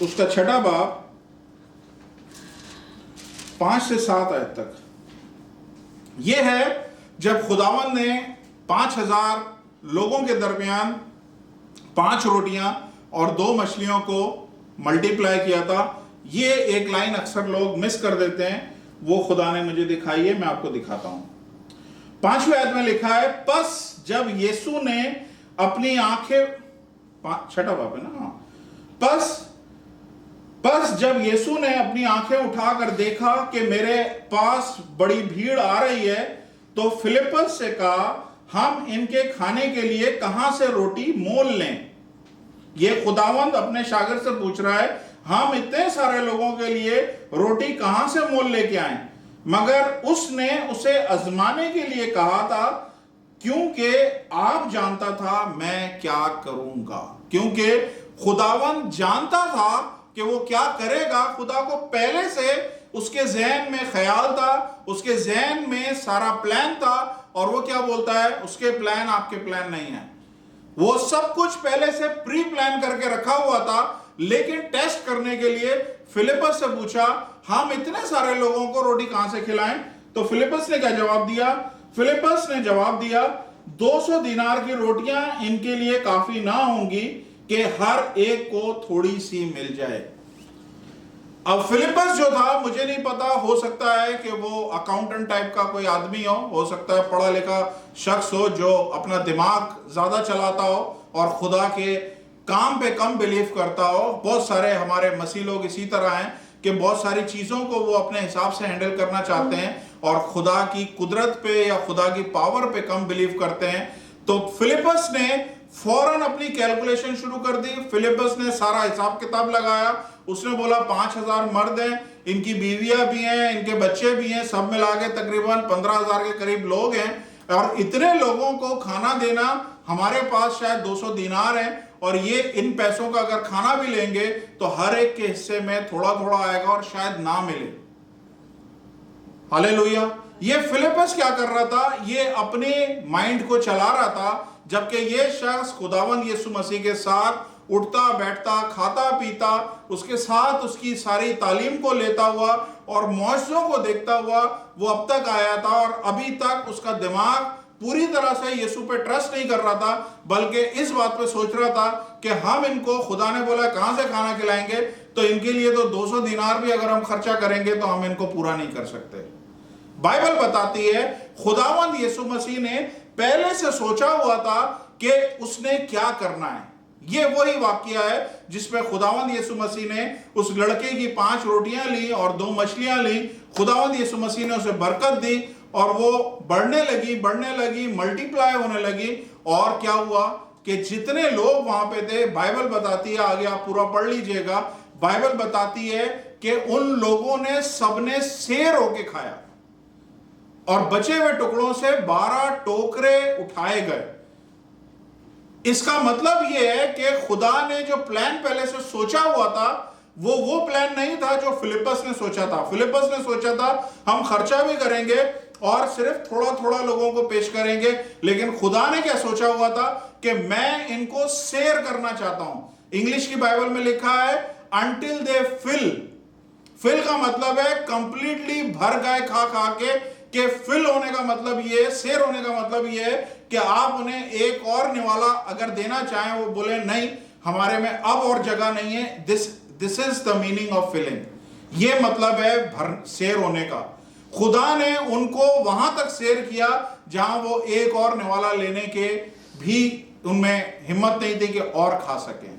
उसका 6वां बाब 5 से 7 आयत तक। यह है जब खुदावंद ने 5000 लोगों के दरमियान 5 रोटियां और 2 मछलियों को मल्टीप्लाई किया था। ये एक लाइन अक्सर लोग मिस कर देते हैं, वो खुदा ने मुझे दिखाई है, मैं आपको दिखाता हूं। 5वीं आयत में लिखा है, बस जब यीशु ने अपनी आंखें, 6वां बाब है ना, बस जब यीशु ने अपनी आंखें उठाकर देखा कि मेरे पास बड़ी भीड़ आ रही है, तो फिलिप्पस से कहा, हम इनके खाने के लिए कहां से रोटी मोल लें? ये खुदावंद अपने शागिर्द से पूछ रहा है, हम इतने सारे लोगों के लिए रोटी कहां से मोल लेके आए? मगर उसने उसे आजमाने के लिए कहा था, क्योंकि आप जानता था मैं क्या करूंगा। क्योंकि खुदावन जानता था कि वो क्या करेगा। खुदा को पहले से उसके जहन में ख्याल था, उसके जहन में सारा प्लान था, और वो क्या बोलता है, उसके प्लान आपके प्लान नहीं है। वो सब कुछ पहले से प्री प्लान करके रखा हुआ था, लेकिन टेस्ट करने के लिए फिलिपस से पूछा, हम इतने सारे लोगों को रोटी कहां से खिलाएं? तो फिलिपस ने क्या जवाब दिया? फिलिपस ने जवाब दिया, 200 दिनार की रोटियां इनके लिए काफी ना होंगी कि हर एक को थोड़ी सी मिल जाए। अब फिलिपस जो था, मुझे नहीं पता, हो सकता है कि वो अकाउंटेंट टाइप का कोई आदमी हो सकता है पढ़ा लिखा शख्स हो जो अपना दिमाग ज्यादा चलाता हो और खुदा के काम पे कम बिलीव करता हो। बहुत सारे हमारे मसीह लोग इसी तरह हैं कि बहुत सारी चीजों को वो अपने हिसाब से हैंडल करना चाहते हैं और खुदा की कुदरत पे या खुदा की पावर पे कम बिलीव करते हैं। तो फिलिपस ने फौरन अपनी कैलकुलेशन शुरू कर दी। फिलिपस ने सारा हिसाब किताब लगाया। उसने बोला 5000 मर्द हैं, इनकी बीवियां भी हैं, इनके बच्चे भी हैं, सब मिला के तकरीबन 15000 के करीब लोग हैं, और इतने लोगों को खाना देना, हमारे पास शायद 200 दिनार हैं, और ये इन पैसों का अगर खाना भी लेंगे तो हर एक के हिस्से में थोड़ा थोड़ा आएगा और शायद ना मिले। हालेलुया। ये फिलिपस क्या कर रहा था? ये अपने माइंड को चला रहा था, जबकि ये शख्स खुदावंद यीशु मसीह के साथ उठता बैठता खाता पीता, उसके साथ उसकी सारी तालीम को लेता हुआ और मौजों को देखता हुआ वो अब तक आया था, और अभी तक उसका दिमाग पूरी तरह से यीशु पे ट्रस्ट नहीं कर रहा था, बल्कि इस बात पे सोच रहा था कि हम इनको, खुदा ने बोला कहां से खाना खिलाएंगे, तो इनके लिए तो 200 दिनार भी अगर हम खर्चा करेंगे तो हम इनको पूरा नहीं कर सकते। बाइबल बताती है खुदावंद यीशु मसीह ने पहले से सोचा हुआ था कि उसने क्या करना है। ये वही वाकया है जिसमें खुदावंद यीशु मसीह ने उस लड़के की 5 रोटियां ली और 2 मछलियां ली। खुदावंद यीशु मसीह ने उसे बरकत दी और वो बढ़ने लगी, मल्टीप्लाई होने लगी। और क्या हुआ कि जितने लोग वहां पे थे, बाइबल बताती है, आगे आप पूरा पढ़ लीजिएगा, बाइबल बताती है कि उन लोगों ने सबने शेर होके खाया और बचे हुए टुकड़ों से 12 टोकरे उठाए गए। इसका मतलब यह है कि खुदा ने जो प्लान पहले से सोचा हुआ था, वो प्लान नहीं था जो फिलिपस ने सोचा था। फिलिपस ने सोचा था हम खर्चा भी करेंगे और सिर्फ थोड़ा थोड़ा लोगों को पेश करेंगे, लेकिन खुदा ने क्या सोचा हुआ था कि मैं इनको शेयर करना चाहता हूं। इंग्लिश की बाइबल में लिखा है अंटिल दे फिल का मतलब है कंप्लीटली भर गए खा खा के फिल होने का मतलब ये है, शेयर होने का मतलब ये है कि आप उन्हें एक और निवाला अगर देना चाहें, वो बोले नहीं हमारे में अब और जगह नहीं है। This is the meaning of filling. ये मतलब है भर शेयर होने का। खुदा ने उनको वहां तक शेयर किया जहां वो एक और निवाला लेने के भी उनमें हिम्मत नहीं थी कि और खा सकें।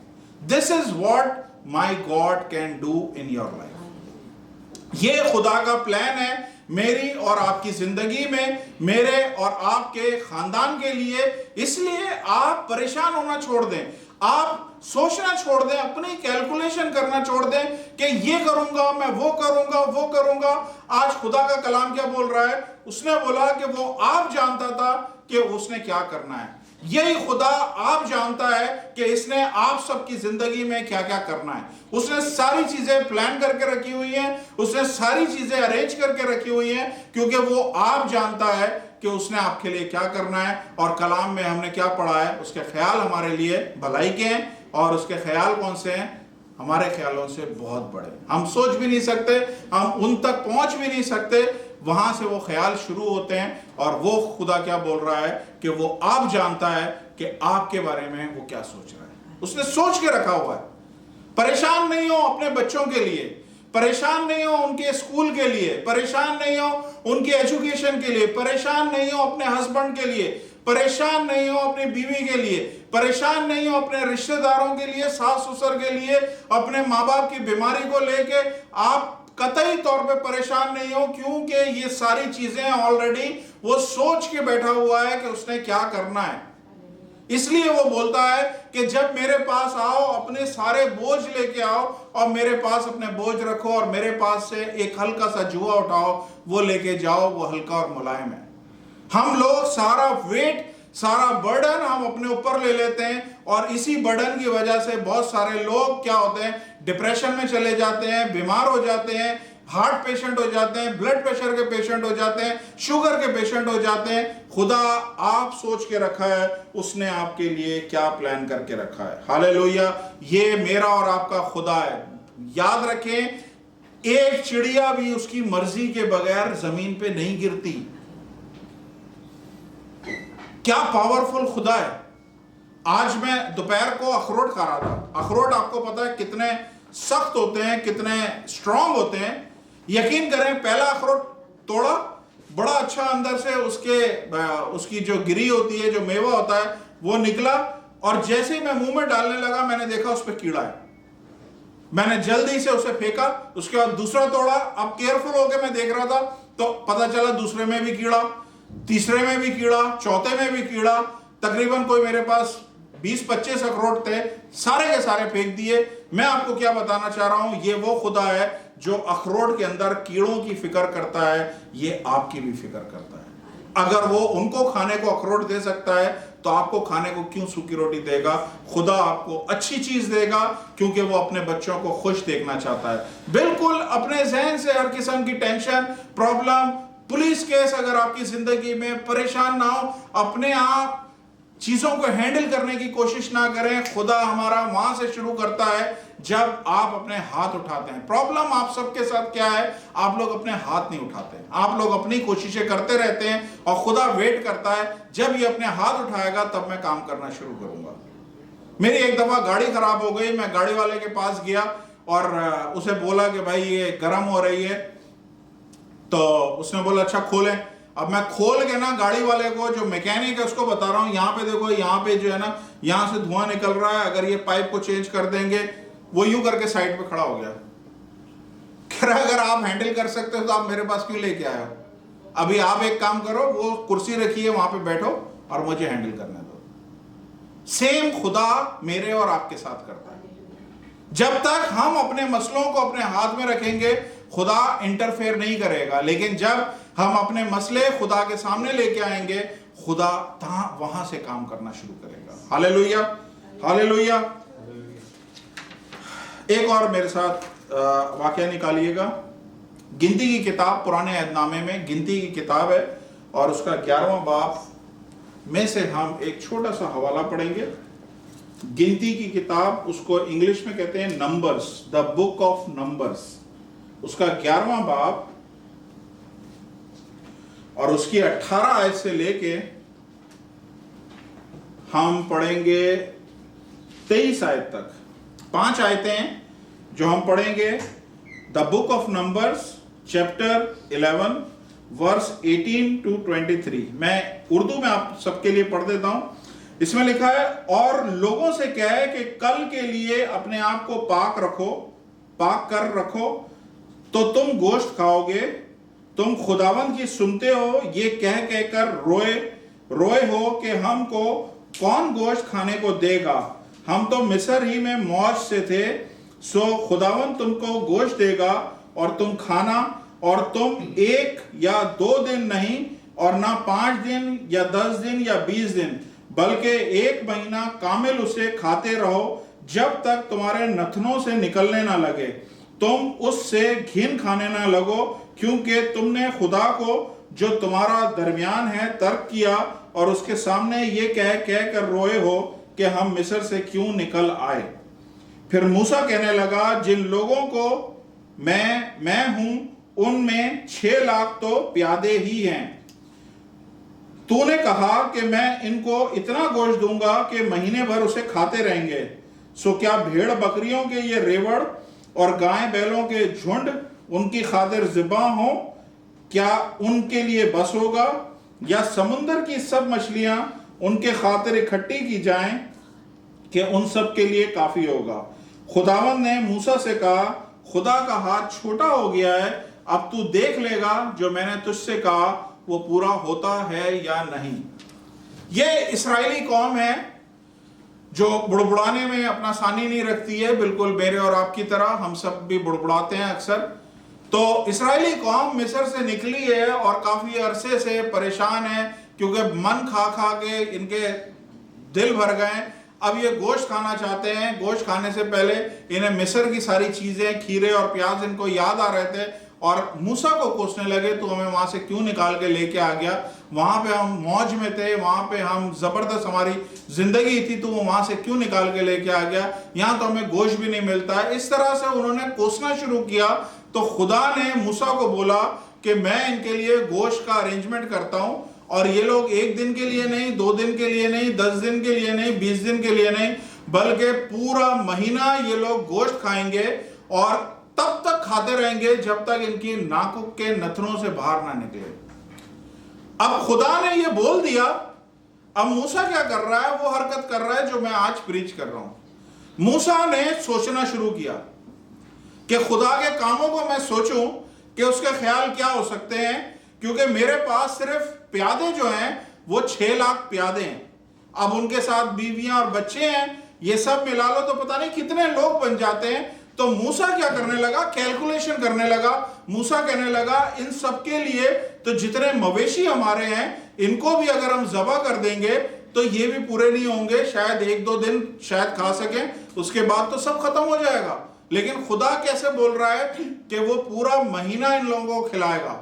This is what my God can do in your life. ये खुदा का प्लान है मेरी और आपकी जिंदगी में, मेरे और आपके खानदान के लिए। इसलिए आप परेशान होना छोड़ दें, आप सोचना छोड़ दें, अपनी कैलकुलेशन करना छोड़ दें कि ये करूंगा मैं, वो करूंगा। आज खुदा का कलाम क्या बोल रहा है? उसने बोला कि वो आप जानता था कि उसने क्या करना है। यही खुदा आप जानता है कि इसने आप सबकी जिंदगी में क्या क्या करना है। उसने सारी चीजें प्लान करके रखी हुई हैं, उसने सारी चीजें अरेंज करके रखी हुई हैं, क्योंकि वो आप जानता है कि उसने आपके लिए क्या करना है। और कलाम में हमने क्या पढ़ा है? उसके ख्याल हमारे लिए भलाई के हैं, और उसके ख्याल कौन से हैं? हमारे ख्यालों से बहुत बड़े। हम सोच भी नहीं सकते, हम उन तक पहुंच भी नहीं सकते। वहां से वो ख्याल शुरू होते हैं, और वो खुदा क्या बोल रहा है कि वो आप जानता है कि आपके बारे में वो क्या सोच रहा है। उसने सोच के रखा हुआ है। परेशान नहीं हो अपने बच्चों के लिए, परेशान नहीं हो उनके स्कूल के लिए, परेशान नहीं हो उनके एजुकेशन के लिए, परेशान नहीं हो अपने हस्बैंड के लिए, परेशान नहीं हो अपनी बीवी के लिए, परेशान नहीं हो अपने रिश्तेदारों के लिए, सास ससुर के लिए, अपने माँ बाप की बीमारी को लेके आप कतई तौर पे परेशान नहीं हो, क्योंकि ये सारी चीजें ऑलरेडी वो सोच के बैठा हुआ है कि उसने क्या करना है। इसलिए वो बोलता है कि जब मेरे पास आओ अपने सारे बोझ लेके आओ और मेरे पास अपने बोझ रखो और मेरे पास से एक हल्का सा जुआ उठाओ, वो लेके जाओ, वो हल्का और मुलायम है। हम लोग सारा वेट, सारा बर्डन हम अपने ऊपर ले लेते हैं और इसी बर्डन की वजह से बहुत सारे लोग क्या होते हैं, डिप्रेशन में चले जाते हैं, बीमार हो जाते हैं, हार्ट पेशेंट हो जाते हैं, ब्लड प्रेशर के पेशेंट हो जाते हैं, शुगर के पेशेंट हो जाते हैं। खुदा आप सोच के रखा है उसने आपके लिए क्या प्लान करके रखा है। हालेलुया, ये मेरा और आपका खुदा है। याद रखें, एक चिड़िया भी उसकी मर्जी के बगैर जमीन पे नहीं गिरती। क्या पावरफुल खुदा है। आज मैं दोपहर को अखरोट खा रहा था। अखरोट आपको पता है कितने सख्त होते हैं, कितने स्ट्रांग होते हैं। यकीन करें, पहला अखरोट तोड़ा, बड़ा अच्छा अंदर से उसकी जो गिरी होती है, जो मेवा होता है, वो निकला, और जैसे ही मैं मुंह में डालने लगा मैंने देखा उस पर कीड़ा है। मैंने जल्दी से उसे फेंका। उसके बाद दूसरा तोड़ा। अब केयरफुल होकर मैं देख रहा था तो पता चला दूसरे में भी कीड़ा, तीसरे में भी कीड़ा, चौथे में भी कीड़ा। तकरीबन कोई मेरे पास 20-25 अखरोट थे, सारे के सारे फेंक दिए। मैं आपको क्या बताना चाह रहा हूं, ये वो खुदा है जो अखरोट के अंदर कीड़ों की फिक्र करता है, ये आपकी भी फिक्र करता है। अगर वो उनको खाने को अखरोट दे सकता है तो आपको खाने को क्यों सूखी रोटी देगा। खुदा आपको अच्छी चीज देगा क्योंकि वो अपने बच्चों को खुश देखना चाहता है। बिल्कुल अपने जहन से हर किस्म की टेंशन, प्रॉब्लम, पुलिस केस अगर आपकी जिंदगी में, परेशान ना हो, अपने आप चीजों को हैंडल करने की कोशिश ना करें। खुदा हमारा वहां से शुरू करता है जब आप अपने हाथ उठाते हैं। प्रॉब्लम आप सबके साथ क्या है, आप लोग अपने हाथ नहीं उठाते, आप लोग अपनी कोशिशें करते रहते हैं और खुदा वेट करता है जब ये अपने हाथ उठाएगा तब मैं काम करना शुरू करूंगा। मेरी एक दफा गाड़ी खराब हो गई। मैं गाड़ी वाले के पास गया और उसे बोला कि भाई ये गर्म हो रही है। तो उसने बोला अच्छा खोलें। अब मैं खोल के ना गाड़ी वाले को, जो मैकेनिक है, उसको बता रहा हूं, यहाँ पे देखो, यहाँ पे जो है ना, यहाँ से धुआं निकल रहा है, अगर ये पाइप को चेंज कर देंगे। वो यूं करके साइड पे खड़ा हो गया। कह रहा अगर आप हैंडल कर सकते हो तो आप मेरे पास क्यों लेके आए हो। अभी आप एक काम करो, वो कुर्सी रखी है वहां पे बैठो और मुझे हैंडल करने दो। सेम खुदा मेरे और आपके साथ करता है। जब तक हम अपने मसलों को अपने हाथ में रखेंगे खुदा इंटरफेयर नहीं करेगा, लेकिन जब हम अपने मसले खुदा के सामने लेके आएंगे खुदा वहां से काम करना शुरू करेगा। Hallelujah, hallelujah. एक और मेरे साथ वाकया निकालिएगा। गिनती की किताब, पुराने अहदनामे में गिनती की किताब है और उसका 11वां बाब में से हम एक छोटा सा हवाला पढ़ेंगे। गिनती की किताब, उसको इंग्लिश में कहते हैं numbers, the book of numbers. उसका 11वां बाब और उसकी 18 आयत से लेके हम पढ़ेंगे 23 आयत तक। 5 आयतें हैं जो हम पढ़ेंगे। The book of Numbers chapter 11 verse 18 to 23। मैं उर्दू में आप सबके लिए पढ़ देता हूं। इसमें लिखा है, और लोगों से कहे कि कल के लिए अपने आप को पाक कर रखो, तो तुम गोश्त खाओगे। तुम खुदावंद की सुनते हो, ये कह कहकर रोए हो कि हमको कौन गोश्त खाने को देगा। हम तो मिस्र ही में मौज से थे। सो खुदावंद तुमको गोश्त देगा और तुम खाना, और तुम 1 या 2 दिन नहीं, और ना 5 दिन या 10 दिन या 20 दिन, बल्कि 1 महीना कामिल उसे खाते रहो, जब तक तुम्हारे नथनों से निकलने ना लगे। तुम उससे घिन खाने ना लगो, क्योंकि तुमने खुदा को जो तुम्हारा दरमियान है तर्क किया, और उसके सामने ये कह कर रोए हो कि हम मिस्र से क्यों निकल आए। फिर मूसा कहने लगा, जिन लोगों को मैं हूं उनमें 6 लाख तो प्यादे ही हैं। तूने कहा कि मैं इनको इतना गोश्त दूंगा कि महीने भर उसे खाते रहेंगे। सो क्या भेड़ बकरियों के ये रेवड़ और गाय बैलों के झुंड उनकी खातिर ज़िबा हो? क्या उनके लिए बस होगा? या समुंदर की सब मछलियां उनके खातिर इकट्ठी की जाएं कि उन सब के लिए काफी होगा। खुदावंद ने मूसा से कहा, खुदा का हाथ छोटा हो गया है, अब तू देख लेगा जो मैंने तुझसे कहा वो पूरा होता है या नहीं। ये इस्राएली कौम है जो बुड़बुड़ाने में अपना सानी नहीं रखती है, बिल्कुल मेरे और आपकी तरह हम सब भी बुड़बुड़ाते हैं अक्सर। तो इस्राएली कौम मिस्र से निकली है और काफी अरसे से परेशान है, क्योंकि मन खा के इनके दिल भर गए। अब ये गोश्त खाना चाहते हैं। गोश्त खाने से पहले इन्हें मिस्र की सारी चीजें, खीरे और प्याज इनको याद आ रहे थे और मूसा को कोसने लगे, तो हमें वहां से क्यों निकाल के लेके आ गया? वहां पे हम मौज में थे, वहां पे हम जबरदस्त हमारी जिंदगी थी, तो वो वहां से क्यों निकाल के लेके आ गया? यहाँ तो हमें गोश्त भी नहीं मिलता है। इस तरह से उन्होंने कोसना शुरू किया। तो खुदा ने मूसा को बोला कि मैं इनके लिए गोश्त का अरेंजमेंट करता हूं, और ये लोग 1 दिन के लिए नहीं, 2 दिन के लिए नहीं, 10 दिन के लिए नहीं, 20 दिन के लिए नहीं, बल्कि पूरा महीना ये लोग गोश्त खाएंगे और तब तक खाते रहेंगे जब तक इनकी नाकों के नथनों से बाहर ना निकले। अब खुदा ने ये बोल दिया। अब मूसा क्या कर रहा है? वो हरकत कर रहा है जो मैं आज प्रीच कर रहा हूं। मूसा ने सोचना शुरू किया कि खुदा के कामों को मैं सोचूं कि उसके ख्याल क्या हो सकते हैं, क्योंकि मेरे पास सिर्फ प्यादे जो हैं वो 6 लाख प्यादे हैं। अब उनके साथ बीवियां और बच्चे हैं, ये सब मिला लो तो पता नहीं कितने लोग बन जाते हैं। तो मूसा क्या करने लगा? कैलकुलेशन करने लगा। मूसा कहने लगा इन सब के लिए तो जितने मवेशी हमारे हैं इनको भी अगर हम ज़बह कर देंगे तो ये भी पूरे नहीं होंगे, शायद 1-2 दिन शायद खा सकें, उसके बाद तो सब खत्म हो जाएगा। लेकिन खुदा कैसे बोल रहा है कि वो पूरा महीना इन लोगों को खिलाएगा?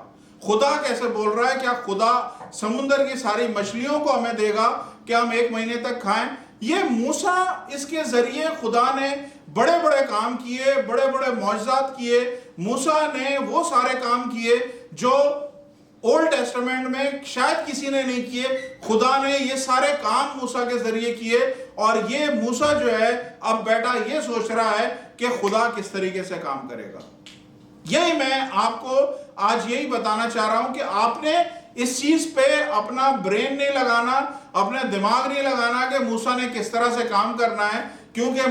खुदा कैसे बोल रहा है? क्या खुदा समुद्र की सारी मछलियों को हमें देगा कि हम 1 महीने तक खाएं? ये मूसा, इसके जरिए खुदा ने बड़े बड़े काम किए, बड़े बड़े मौजज़ात किए। मूसा ने वो सारे काम किए जो ओल्ड टेस्टामेंट में शायद किसी ने नहीं किए। खुदा ने ये सारे काम मूसा के जरिए किए, और ये मूसा जो है अब बेटा ये सोच रहा है कि खुदा किस तरीके से काम करेगा। यही मैं आपको आज यही बताना चाह रहा हूं कि आपने इस चीज पे अपना ब्रेन नहीं लगाना, अपने दिमाग नहीं लगाना कि मूसा ने किस तरह से काम करना है, क्योंकि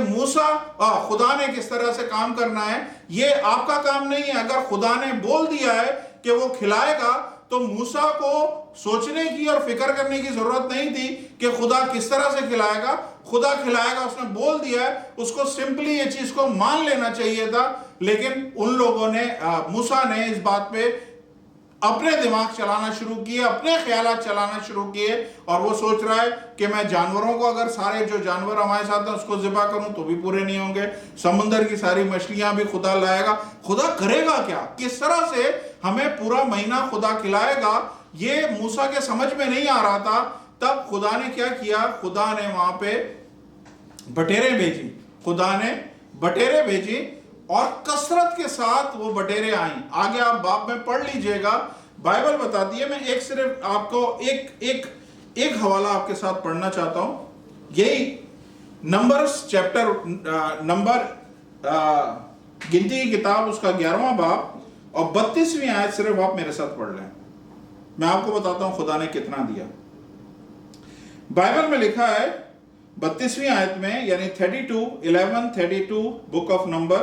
खुदा ने किस तरह से काम करना है ये आपका काम नहीं है। अगर खुदा ने बोल दिया है कि वो खिलाएगा तो मूसा को सोचने की और फिक्र करने की जरूरत नहीं थी कि खुदा किस तरह से खिलाएगा। खुदा खिलाएगा, उसने बोल दिया है, उसको सिंपली ये चीज को मान लेना चाहिए था। लेकिन उन लोगों ने, मूसा ने इस बात पे अपने दिमाग चलाना शुरू किए, अपने ख्यालात चलाना शुरू किए, और वो सोच रहा है कि मैं जानवरों को, अगर सारे जो जानवर हमारे साथ हैं उसको ज़िबा करूं तो भी पूरे नहीं होंगे, समुद्र की सारी मछलियां भी खुदा लाएगा। खुदा करेगा क्या? किस तरह से हमें पूरा महीना खुदा खिलाएगा? ये मूसा के समझ में नहीं आ रहा था। तब खुदा ने क्या किया? खुदा ने वहां पे बटेरें भेजी। खुदा ने बटेरें भेजी और कसरत के साथ वो बटेरें आई। आगे आप बाब में पढ़ लीजिएगा, बाइबल बताती है। मैं एक सिर्फ आपको एक हवाला आपके साथ पढ़ना चाहता हूं। यही नंबर्स चैप्टर गिनती की किताब, उसका 11वां बाब और 32वीं आयत सिर्फ आप मेरे साथ पढ़ लें। मैं आपको बताता हूं खुदा ने कितना दिया। बाइबल में लिखा है 32वीं आयत में, यानी 11:32 बुक ऑफ नंबर,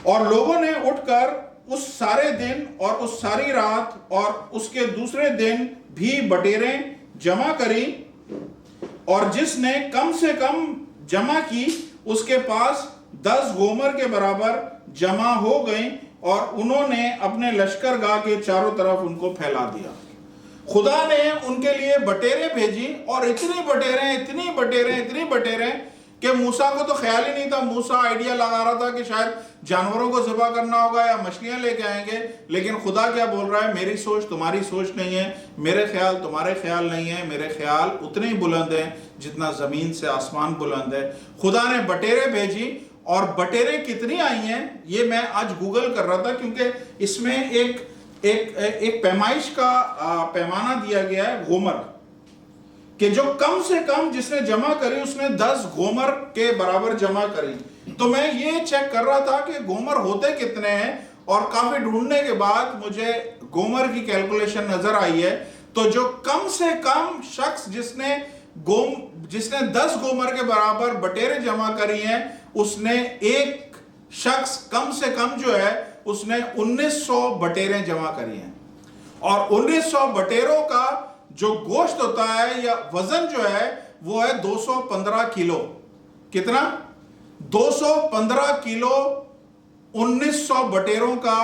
और लोगों ने उठकर उस सारे दिन और उस सारी रात और उसके दूसरे दिन भी बटेरें जमा करी, और जिसने कम से कम जमा की उसके पास 10 गोमर के बराबर जमा हो गई, और उन्होंने अपने लश्करगाह के चारों तरफ उनको फैला दिया। खुदा ने उनके लिए बटेरें भेजी, और इतनी बटेरें कि मूसा को तो ख्याल ही नहीं था। मूसा आइडिया लगा रहा था कि शायद जानवरों को ज़िबा करना होगा या मछलियां लेके आएंगे। लेकिन खुदा क्या बोल रहा है? मेरी सोच तुम्हारी सोच नहीं है, मेरे ख्याल तुम्हारे ख्याल नहीं है, मेरे ख्याल उतने ही बुलंद हैं जितना ज़मीन से आसमान बुलंद है। खुदा ने बटेरें भेजी, और बटेरें कितनी आई हैं ये मैं आज गूगल कर रहा था, क्योंकि इसमें एक पैमाइश का पैमाना दिया गया है गोमर, कि जो कम से कम जिसने जमा करी उसने 10 गोमर के बराबर जमा करी। तो मैं ये चेक कर रहा था कि गोमर होते कितने हैं, और काफी ढूंढने के बाद मुझे गोमर की कैलकुलेशन नजर आई है। तो जो कम से कम शख्स जिसने 10 गोमर के बराबर बटेरे जमा करी हैं, उसने एक शख्स कम से कम जो है उसने 1900 बटेरें जमा करी हैं। और 1900 बटेरों का जो गोश्त होता है या वजन जो है वो है 215 किलो। कितना? 215 किलो 1900 बटेरों का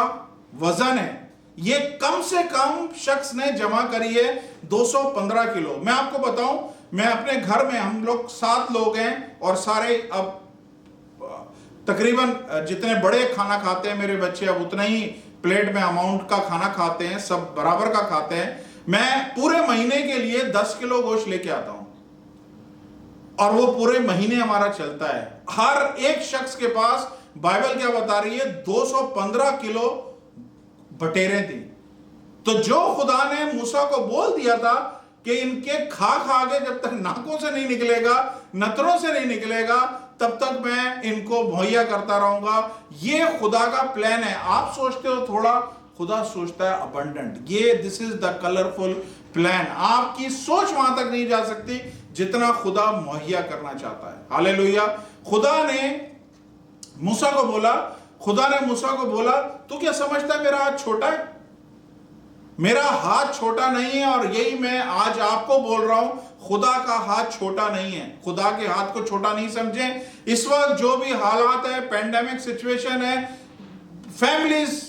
वजन है। ये कम से कम शख्स ने जमा करी है 215 किलो। मैं आपको बताऊं, मैं अपने घर में, हम लोग 7 लोग हैं और सारे अब तकरीबन जितने बड़े खाना खाते हैं मेरे बच्चे, अब उतना ही प्लेट में अमाउंट का खाना खाते हैं, सब बराबर का खाते हैं। मैं पूरे महीने के लिए 10 किलो गोश्त लेके आता हूं और वो पूरे महीने हमारा चलता है। हर एक शख्स के पास, बाइबल क्या बता रही है, 215 किलो बटेरें थी। तो जो खुदा ने मूसा को बोल दिया था कि इनके खा खा के जब तक नाकों से नहीं निकलेगा, नतरों से नहीं निकलेगा, तब तक मैं इनको मुहैया करता रहूंगा। ये खुदा का प्लान है। आप सोचते हो थोड़ा, खुदा सोचता है अबंडेंट। ये this is the colourful plan. आपकी सोच वहां तक नहीं जा सकती जितना खुदा मुहैया करना चाहता है। हालेलुया। खुदा ने मूसा को बोला, तू क्या समझता है मेरा हाथ छोटा है? मेरा हाथ छोटा नहीं है। और यही मैं आज आपको बोल रहा हूं, खुदा का हाथ छोटा नहीं है। खुदा के हाथ को छोटा नहीं समझें। इस वक्त जो भी हालात है, पेंडेमिक सिचुएशन है, फैमिलीज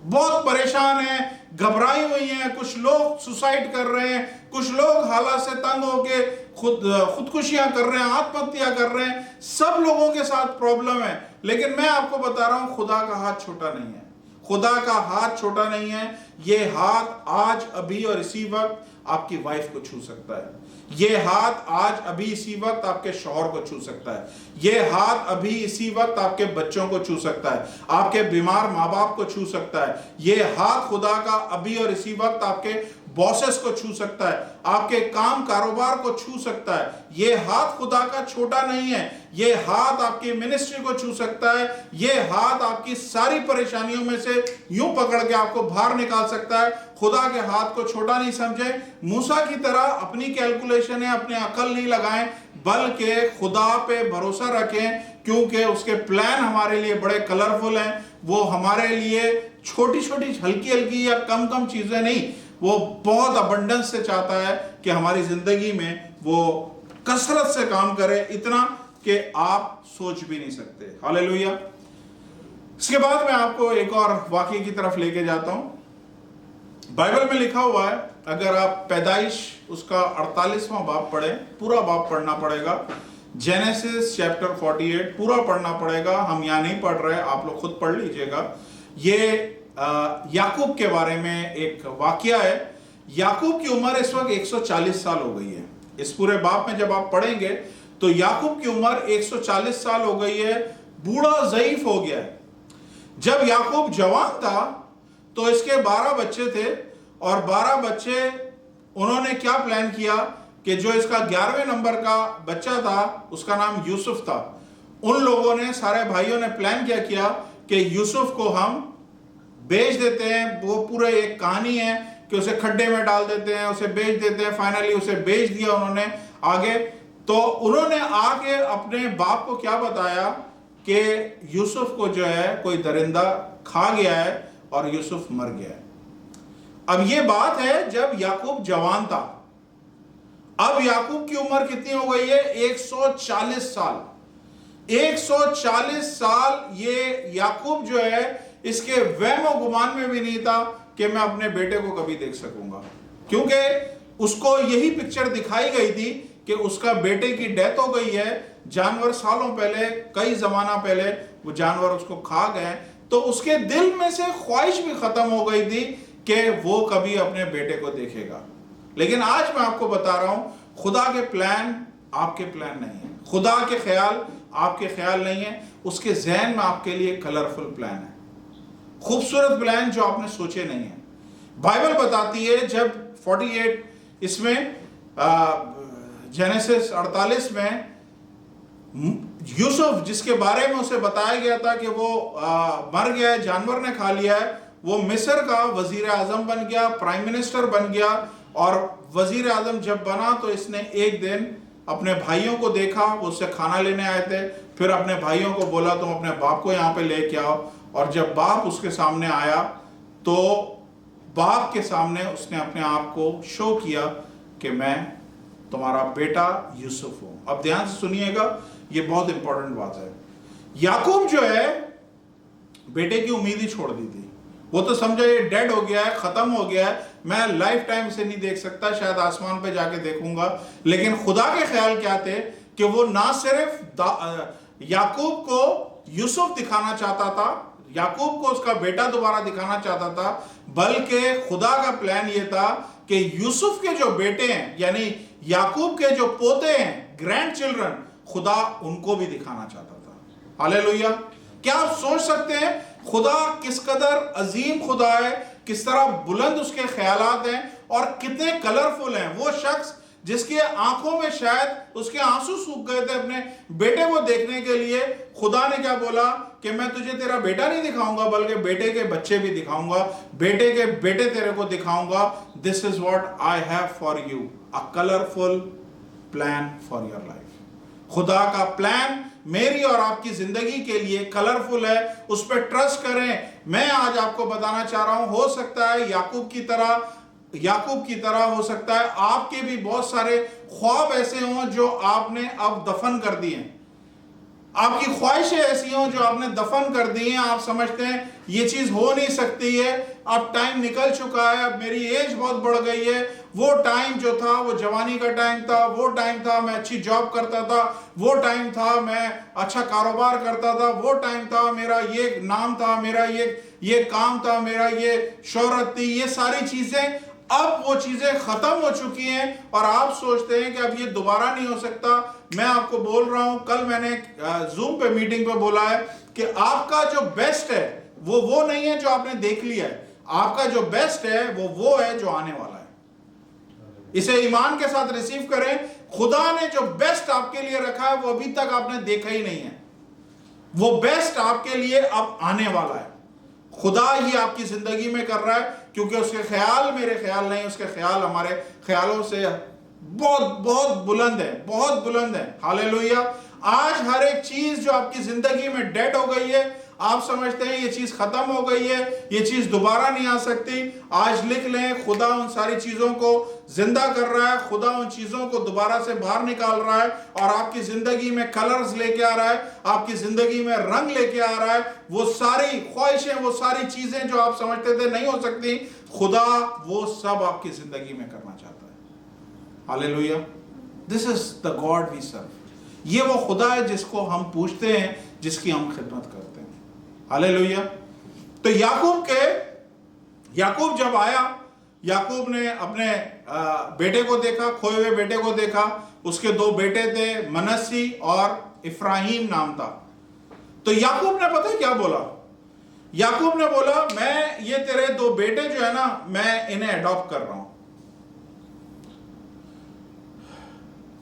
बहुत परेशान है, घबराई हुई हैं, कुछ लोग सुसाइड कर रहे हैं, कुछ लोग हालात से तंग होके खुदकुशियां कर रहे हैं, आत्महत्या कर रहे हैं। सब लोगों के साथ प्रॉब्लम है, लेकिन मैं आपको बता रहा हूं, खुदा का हाथ छोटा नहीं है। खुदा का हाथ छोटा नहीं है। ये हाथ आज अभी और इसी वक्त आपकी वाइफ को छू सकता है। ये हाथ आज अभी इसी वक्त आपके शौहर को छू सकता है। ये हाथ अभी इसी वक्त आपके बच्चों को छू सकता है, आपके बीमार माँ बाप को छू सकता है। ये हाथ खुदा का अभी और इसी वक्त आपके बॉसेस को छू सकता है, आपके काम कारोबार को छू सकता है। ये हाथ खुदा का छोटा नहीं है। ये हाथ आपकी मिनिस्ट्री को छू सकता है। ये हाथ आपकी सारी परेशानियों में से यूं पकड़ के आपको बाहर निकाल सकता है। खुदा के हाथ को छोटा नहीं समझे। मूसा की तरह अपनी कैलकुलेशन है, अपनी अकल नहीं लगाएं, बल्कि खुदा पे भरोसा रखें, क्योंकि उसके प्लान हमारे लिए बड़े कलरफुल हैं। वो हमारे लिए छोटी छोटी हल्की हल्की या कम कम चीजें नहीं, वो बहुत अबंडेंस से चाहता है कि हमारी जिंदगी में वो कसरत से काम करे, इतना कि आप सोच भी नहीं सकते। हालेलुया। इसके बाद मैं आपको एक और वाक्य की तरफ लेके जाता हूं। बाइबल में लिखा हुआ है, अगर आप पैदाइश उसका 48वां बाब पढ़े, पूरा बाब पढ़ना पड़ेगा। जेनेसिस चैप्टर 48 पूरा पढ़ना पड़ेगा। हम यहां नहीं पढ़ रहे, आप लोग खुद पढ़ लीजिएगा। ये याकूब के बारे में एक वाकया है। याकूब की उम्र इस वक्त 140 साल हो गई है। इस पूरे बाप में जब आप पढ़ेंगे तो याकूब की उम्र 140 साल हो गई है। बूढ़ा ज़ईफ हो गया है। जब याकूब जवान था तो इसके 12 बच्चे थे, और 12 बच्चे, उन्होंने क्या प्लान किया कि जो इसका 11वें नंबर का बच्चा था उसका नाम यूसुफ था। उन लोगों ने, सारे भाइयों ने प्लान क्या किया कि यूसुफ को हम बेच देते हैं। वो पूरे एक कहानी है कि उसे खड्डे में डाल देते हैं, उसे बेच देते हैं। फाइनली उसे बेच दिया उन्होंने आगे। तो उन्होंने आके अपने बाप को क्या बताया कि यूसुफ को जो है कोई दरिंदा खा गया है और यूसुफ मर गया है। अब ये बात है जब याकूब जवान था। अब याकूब की उम्र कितनी हो गई है? 140 साल। 140 साल ये याकूब जो है, इसके वहमो गुमान में भी नहीं था कि मैं अपने बेटे को कभी देख सकूंगा, क्योंकि उसको यही पिक्चर दिखाई गई थी कि उसका बेटे की डेथ हो गई है। जानवर सालों पहले, कई जमाना पहले वो जानवर उसको खा गए। तो उसके दिल में से ख्वाहिश भी खत्म हो गई थी कि वो कभी अपने बेटे को देखेगा। लेकिन आज मैं आपको बता रहा हूं, खुदा के प्लान आपके प्लान नहीं है, खुदा के ख्याल आपके ख्याल नहीं है। उसके जहन में आपके लिए कलरफुल प्लान है, खूबसूरत प्लान जो आपने सोचे नहीं है। बाइबल बताती है जब 48 इसमें जेनेसिस 48 में यूसुफ, जिसके बारे में उसे बताया गया था कि वो मर गया है, जानवर ने खा लिया है, वो मिस्र का वजीर आजम बन गया, प्राइम मिनिस्टर बन गया। और वजीर आजम जब बना तो इसने एक दिन अपने भाइयों को देखा, वो उससे खाना लेने आए थे। फिर अपने भाइयों को बोला तुम अपने बाप को यहाँ पे लेके आओ। और जब बाप उसके सामने आया तो बाप के सामने उसने अपने आप को शो किया कि मैं तुम्हारा बेटा यूसुफ हूं। अब ध्यान से सुनिएगा, ये बहुत इंपॉर्टेंट बात है। याकूब जो है बेटे की उम्मीद ही छोड़ दी थी। वो तो समझा ये डेड हो गया है, खत्म हो गया है, मैं लाइफ टाइम से नहीं देख सकता, शायद आसमान पे जाके देखूंगा। लेकिन खुदा के ख्याल क्या थे कि वो ना सिर्फ याकूब को यूसुफ दिखाना चाहता था, याकूब को उसका बेटा दोबारा दिखाना चाहता था, बल्कि खुदा का प्लान ये था कि यूसुफ के जो बेटे हैं, यानी याकूब के जो पोते हैं, ग्रैंड चिल्ड्रन, खुदा उनको भी दिखाना चाहता था। हालेलुया। क्या आप सोच सकते हैं खुदा किस कदर अजीम खुदा है, किस तरह बुलंद उसके ख्यालात हैं और कितने कलरफुल हैं। वो शख्स जिसके आंखों में शायद उसके आंसू सूख गए थे अपने बेटे को देखने के लिए, खुदा ने क्या बोला कि मैं तुझे तेरा बेटा नहीं दिखाऊंगा, बल्कि बेटे के बच्चे भी दिखाऊंगा, बेटे के बेटे तेरे को दिखाऊंगा। This is what I have for you, a colourful plan for your life. खुदा का प्लान मेरी और आपकी जिंदगी के लिए कलरफुल है, उस पर ट्रस्ट करें। मैं आज आपको बताना चाह रहा हूं, हो सकता है याकूब की तरह हो सकता है आपके भी बहुत सारे ख्वाब ऐसे हों जो आपने अब दफन कर दिए हैं, आपकी ख्वाहिशें ऐसी हों जो आपने दफन कर दी हैं। आप समझते हैं ये चीज हो नहीं सकती है, अब टाइम निकल चुका है, अब मेरी एज बहुत बढ़ गई है। वो टाइम जो था वो जवानी का टाइम था, वो टाइम था मैं अच्छी जॉब करता था, वो टाइम था मैं अच्छा कारोबार करता था, वो टाइम था मेरा ये नाम था, मेरा ये काम था, मेरा ये शोहरत थी। ये सारी चीजें अब वो चीजें खत्म हो चुकी हैं और आप सोचते हैं कि अब ये दोबारा नहीं हो सकता। मैं आपको बोल रहा हूं, कल मैंने जूम पे मीटिंग पे बोला है कि आपका जो बेस्ट है वो नहीं है जो आपने देख लिया है, आपका जो बेस्ट है वो है जो आने वाला है। इसे ईमान के साथ रिसीव करें। खुदा ने जो बेस्ट आपके लिए रखा है वो अभी तक आपने देखा ही नहीं है, वो बेस्ट आपके लिए अब आने वाला है। खुदा ही आपकी जिंदगी में कर रहा है, क्योंकि उसके ख्याल मेरे ख्याल नहीं, उसके ख्याल हमारे ख्यालों से बहुत बहुत बुलंद है, बहुत बुलंद है। हालेलुया। आज हर एक चीज जो आपकी जिंदगी में डेड हो गई है, आप समझते हैं ये चीज खत्म हो गई है, ये चीज दोबारा नहीं आ सकती, आज लिख लें, खुदा उन सारी चीजों को जिंदा कर रहा है, खुदा उन चीजों को दोबारा से बाहर निकाल रहा है और आपकी जिंदगी में कलर्स लेके आ रहा है, आपकी जिंदगी में रंग लेके आ रहा है। वो सारी ख्वाहिशें, वो सारी चीजें जो आप समझते थे नहीं हो सकती, खुदा वो सब आपकी जिंदगी में करना चाहता है। Hallelujah. This is the God we serve. ये वो खुदा है जिसको हम पूछते हैं, जिसकी हम खिदमत करते हैं। हालेलुया। तो याकूब जब आया, याकूब ने अपने बेटे को देखा, खोए हुए बेटे को देखा। उसके दो बेटे थे, मनस्सी और इफ्राहिम नाम था। तो याकूब ने पता है क्या बोला? याकूब ने बोला, मैं ये तेरे दो बेटे जो है ना, मैं इन्हें अडॉप्ट कर रहा हूं।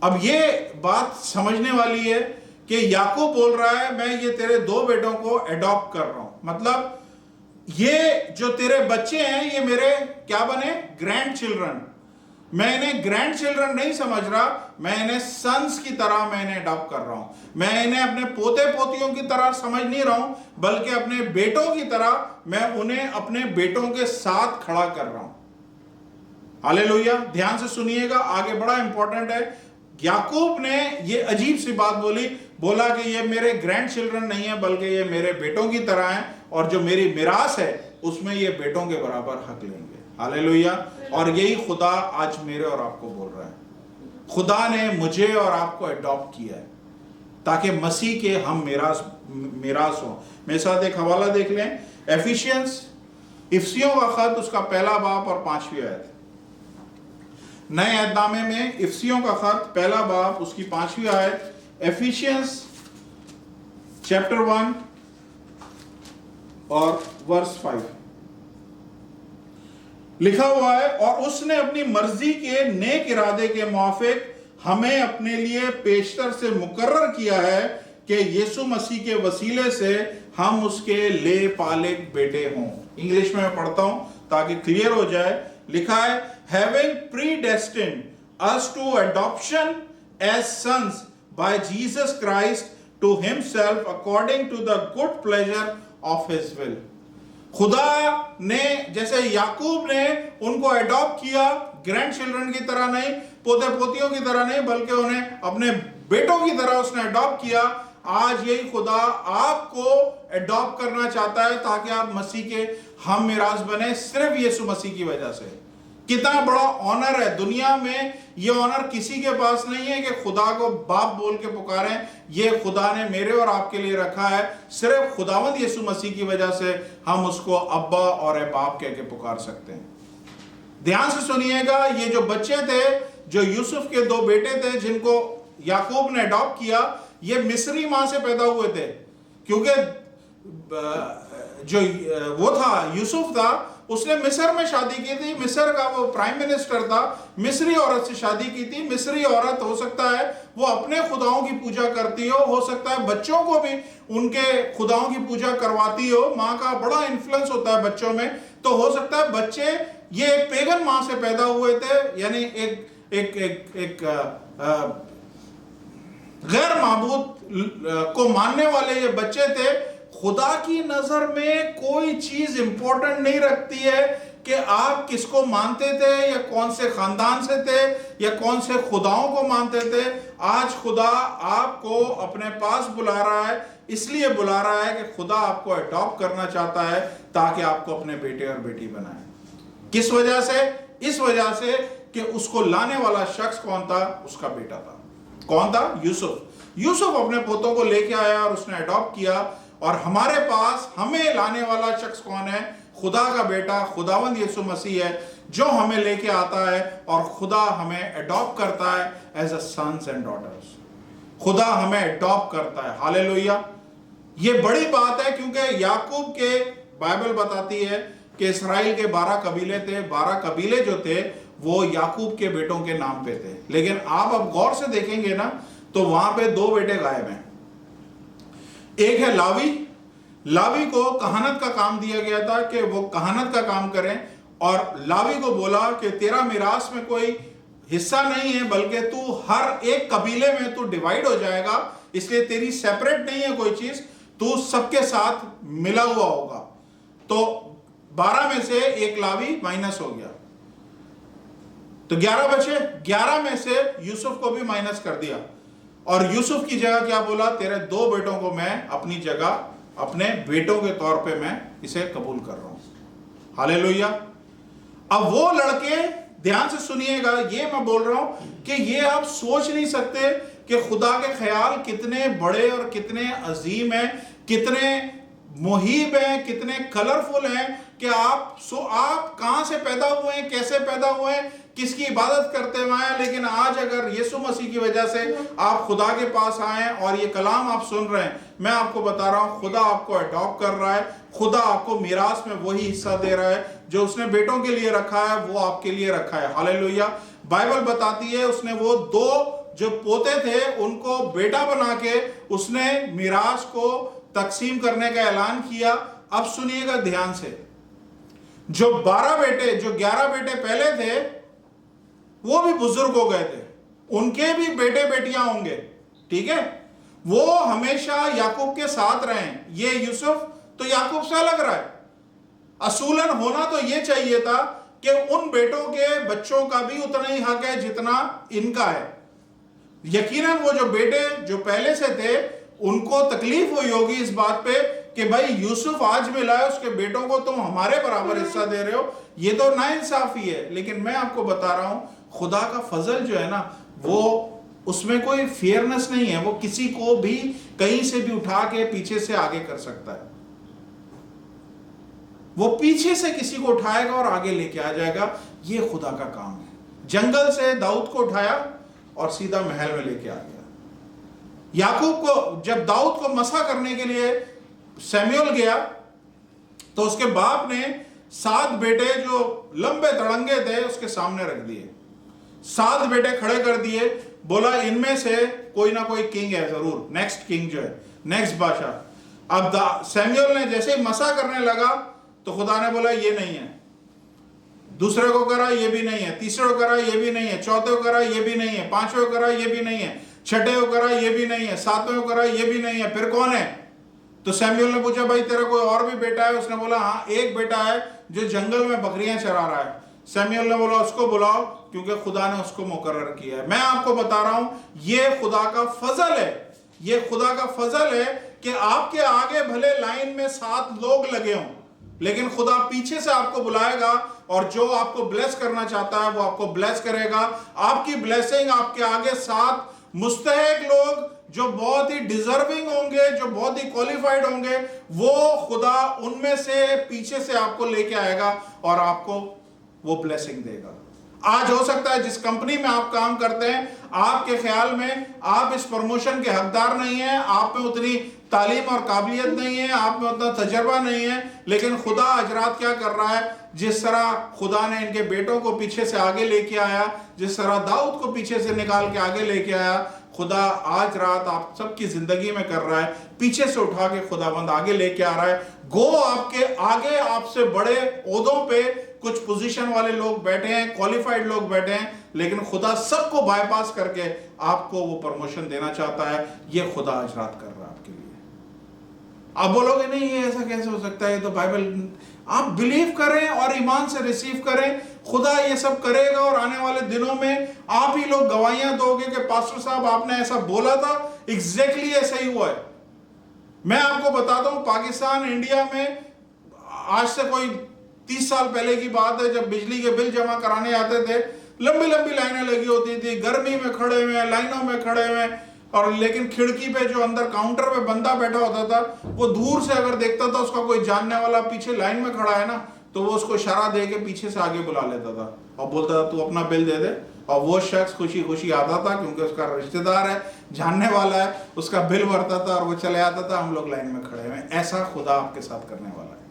अब ये बात समझने वाली है कि याकूब बोल रहा है मैं ये तेरे दो बेटों को अडॉप्ट कर रहा हूं, मतलब ये जो तेरे बच्चे हैं ये मेरे क्या बने? Grand children. मैं इन्हें ग्रैंड चिल्ड्रन नहीं समझ रहा, मैं इन्हें सन्स की तरह मैं इन्हें अडॉप्ट कर रहा हूं। मैं इन्हें अपने पोते पोतियों की तरह समझ नहीं रहा हूं, बल्कि अपने बेटों की तरह मैं उन्हें अपने बेटों के साथ खड़ा कर रहा हूं। हालेलुया। ध्यान से सुनिएगा, आगे बड़ा इंपॉर्टेंट है। याकूब ने ये अजीब सी बात बोला कि ये मेरे ग्रैंड चिल्ड्रन नहीं है, बल्कि ये मेरे बेटों की तरह हैं, और जो मेरी मिरास है उसमें ये बेटों के बराबर हक लेंगे। हालेलुया। और यही खुदा आज मेरे और आपको बोल रहा है। खुदा ने मुझे और आपको अडॉप्ट किया है ताकि मसीह के हम मिरास हो। मेरे साथ एक हवाला देख लें, इफिसियों का खत, उसका पहला बाब और 5वीं आयत। नए अहदनामे में इफिसियों का खत पहला बाब उसकी 5वीं आयत, एफिशियंस चैप्टर 1 और वर्स 5 लिखा हुआ है, और उसने अपनी मर्जी के नेक इरादे के मुआफिक हमें अपने लिए पेशतर से मुकर्रर किया है कि यीशु मसीह के वसीले से हम उसके ले पाले बेटे हों। इंग्लिश में मैं पढ़ता हूं ताकि क्लियर हो जाए। लिखा है, having predestined us to adoption as sons by Jesus Christ to himself according to the good pleasure of his will। खुदा ने जैसे याकूब ने उनको अडॉप्ट किया, ग्रैंड चिल्ड्रन की तरह नहीं, पोते पोतियों की तरह नहीं, बल्कि उन्हें अपने बेटों की तरह उसने अडॉप्ट किया। आज यही खुदा आपको एडॉप्ट करना चाहता है ताकि आप मसीह के हम मिरास बने, सिर्फ यीशु मसीह की वजह से। कितना बड़ा ऑनर है, दुनिया में ये ऑनर किसी के पास नहीं है कि खुदा को बाप बोल के पुकारें। ये खुदा ने मेरे और आपके लिए रखा है, सिर्फ खुदावंद यीशु मसीह की वजह से हम उसको अब्बा और ए बाप कह के पुकार सकते हैं। ध्यान से सुनिएगा, ये जो बच्चे थे, जो यूसुफ के दो बेटे थे जिनको याकूब ने अडॉप्ट किया, ये मिस्री मां से पैदा हुए थे, क्योंकि जो वो था यूसुफ था, उसने मिस्र में शादी की थी। मिस्र का वो प्राइम मिनिस्टर था, मिस्री औरत से शादी की थी। मिस्री औरत हो सकता है वो अपने खुदाओं की पूजा करती हो सकता है बच्चों को भी उनके खुदाओं की पूजा करवाती हो। माँ का बड़ा इन्फ्लुएंस होता है बच्चों में, तो हो सकता है बच्चे ये एक पेगन माँ से पैदा हुए थे, यानी एक गैर माबूद को मानने वाले ये बच्चे थे। खुदा की नजर में कोई चीज इंपॉर्टेंट नहीं रखती है कि आप किसको मानते थे या कौन से खानदान से थे या कौन से खुदाओं को मानते थे। आज खुदा आपको अपने पास बुला रहा है, इसलिए बुला रहा है कि खुदा आपको अडॉप्ट करना चाहता है ताकि आपको अपने बेटे और बेटी बनाए। किस वजह से? इस वजह से कि उसको लाने वाला शख्स कौन था? उसका बेटा था। कौन था? यूसुफ। यूसुफ अपने पोतों को लेके आया और उसने अडॉप्ट किया, और हमारे पास हमें लाने वाला शख्स कौन है? खुदा का बेटा खुदावंद यीशु मसीह है, जो हमें लेके आता है और खुदा हमें अडॉप्ट करता है as a sons and daughters. खुदा हमें अडॉप्ट करता है। हालेलुया। ये बड़ी बात है, क्योंकि याकूब के बाइबल बताती है कि इस्राएल के 12 कबीले थे। 12 कबीले जो थे वो याकूब के बेटों के नाम पे थे, लेकिन आप अब गौर से देखेंगे ना तो वहां पे 2 बेटे गायब हैं। एक है लावी। लावी को कहानत का काम दिया गया था कि वो कहानत का काम करें, और लावी को बोला कि तेरा मिरास में कोई हिस्सा नहीं है, बल्कि तू हर एक कबीले में तू डिवाइड हो जाएगा, इसलिए तेरी सेपरेट नहीं है कोई चीज, तू सबके साथ मिला हुआ होगा। तो 12 में से एक लावी माइनस हो गया, तो 11 बचे। 11 में से यूसुफ को भी माइनस कर दिया, और यूसुफ की जगह क्या बोला? तेरे 2 बेटों को मैं अपनी जगह अपने बेटों के तौर पे मैं इसे कबूल कर रहा हूं। हालेलुया। अब वो लड़के, ध्यान से सुनिएगा, ये मैं बोल रहा हूं कि ये आप सोच नहीं सकते कि खुदा के ख्याल कितने बड़े और कितने अजीम हैं, कितने मुहीब हैं, कितने कलरफुल हैं कि आप कहां से पैदा हुए हैं, कैसे पैदा हुए हैं, किसकी इबादत करते हुए हैं, लेकिन आज अगर यीशु मसीह की वजह से आप खुदा के पास आए और ये कलाम आप सुन रहे हैं, मैं आपको बता रहा हूं खुदा आपको अडॉप्ट कर रहा है। खुदा आपको मिरास में वही हिस्सा दे रहा है जो उसने बेटों के लिए रखा है, वो आपके लिए रखा है। हालेलुया। बाइबल बताती है उसने वो 2 जो पोते थे उनको बेटा बना के उसने मिरास को तकसीम करने का ऐलान किया। अब सुनिएगा ध्यान से, जो 12 बेटे, जो 11 बेटे पहले थे वो भी बुजुर्ग हो गए थे, उनके भी बेटे बेटियां होंगे, ठीक है। वो हमेशा याकूब के साथ रहे। ये यूसुफ तो याकूब से अलग रहा है। असूलन होना तो ये चाहिए था कि उन बेटों के बच्चों का भी उतना ही हक है जितना इनका है। यकीनन वो जो बेटे जो पहले से थे उनको तकलीफ हुई होगी इस बात पे कि भाई यूसुफ आज मिला है, उसके बेटों को तुम हमारे बराबर हिस्सा दे रहे हो, ये तो नाइंसाफी है। लेकिन मैं आपको बता रहा हूं खुदा का फजल जो है ना, वो उसमें कोई फेयरनेस नहीं है। वो किसी को भी कहीं से भी उठा के पीछे से आगे कर सकता है। वो पीछे से किसी को उठाएगा और आगे लेके आ जाएगा। ये खुदा का काम है। जंगल से दाऊद को उठाया और सीधा महल में लेके आ गया। याकूब को जब दाऊद को मसा करने के लिए सैमुएल गया तो उसके बाप ने 7 बेटे जो लंबे तड़ंगे थे उसके सामने रख दिए। 7 बेटे खड़े कर दिए, बोला इनमें से कोई ना कोई किंग है जरूर, नेक्स्ट किंग जो है, नेक्स्ट बादशाह। अब सैमुएल ने जैसे ही मसा करने लगा तो खुदा ने बोला ये नहीं है। दूसरे को करा ये भी नहीं है, तीसरे को करा ये भी नहीं है, चौथे को करा ये भी नहीं है, पांचवें को करा ये भी नहीं है, छठे को करा ये भी नहीं है, सातवें को करा ये भी नहीं है, फिर कौन है? तो सैमुएल ने पूछा भाई तेरा कोई और भी बेटा है? उसने बोला हाँ एक बेटा है जो जंगल में बकरियां चरा रहा है। सैमुएल ने बोला उसको बुलाओ क्योंकि खुदा ने उसको मुकर्रर किया है। मैं आपको बता रहा हूं ये खुदा का फजल है ये खुदा का फजल है कि आपके आगे भले लाइन में 7 लोग लगे हों, लेकिन खुदा पीछे से आपको बुलाएगा और जो आपको ब्लेस करना चाहता है वो आपको ब्लेस करेगा। आपकी ब्लेसिंग आपके आगे 7 मुस्तहिक लोग जो बहुत ही डिजर्विंग होंगे, जो बहुत ही क्वालिफाइड होंगे, वो खुदा उनमें से पीछे से आपको लेके आएगा और आपको वो ब्लेसिंग देगा। आज हो सकता है जिस कंपनी में आप काम करते हैं, आपके ख्याल में आप इस प्रमोशन के हकदार नहीं हैं, आप में उतनी तालीम और काबिलियत नहीं है, आप में उतना तजर्बा नहीं है, लेकिन खुदा आज रात क्या कर रहा है, जिस तरह खुदा ने इनके बेटों को पीछे से आगे लेके आया, जिस तरह दाऊद को पीछे से निकाल के आगे लेके आया, खुदा आज रात आप सबकी जिंदगी में कर रहा है। पीछे से उठा के खुदाबंद आगे लेके आ रहा है। गो आपके आगे आपसे बड़े ओहदों पे कुछ पोजीशन वाले लोग बैठे हैं, क्वालिफाइड लोग बैठे हैं, लेकिन खुदा सबको बाईपास करके आपको वो प्रमोशन देना चाहता है। ये खुदा आज रात कर रहा है आपके लिए। आप बोलोगे नहीं ये ऐसा कैसे हो सकता है, ये तो बाइबल। आप बिलीव करें और ईमान से रिसीव करें, खुदा ये सब करेगा और आने वाले दिनों में आप ही लोग गवाहियां दोगे कि पास्टर साहब आपने ऐसा बोला था, एग्जैक्टली ऐसा ही हुआ है। मैं आपको बताता हूं, पाकिस्तान इंडिया में आज से कोई 30 साल पहले की बात है, जब बिजली के बिल जमा कराने आते थे, लंबी लंबी लाइनें लगी होती थी, गर्मी में खड़े हुए, लाइनों में खड़े हुए, और लेकिन खिड़की पे जो अंदर काउंटर पे बंदा बैठा होता था, वो दूर से अगर देखता था उसका कोई जानने वाला पीछे लाइन में खड़ा है ना, तो वो उसको इशारा दे के पीछे से आगे बुला लेता था और बोलता था तू अपना बिल दे दे, और वो शख्स खुशी खुशी आता था क्योंकि उसका रिश्तेदार है, जानने वाला है, उसका बिल भरता था और वो चले आता था। हम लोग लाइन में खड़े हुए। ऐसा खुदा आपके साथ करने वाला है।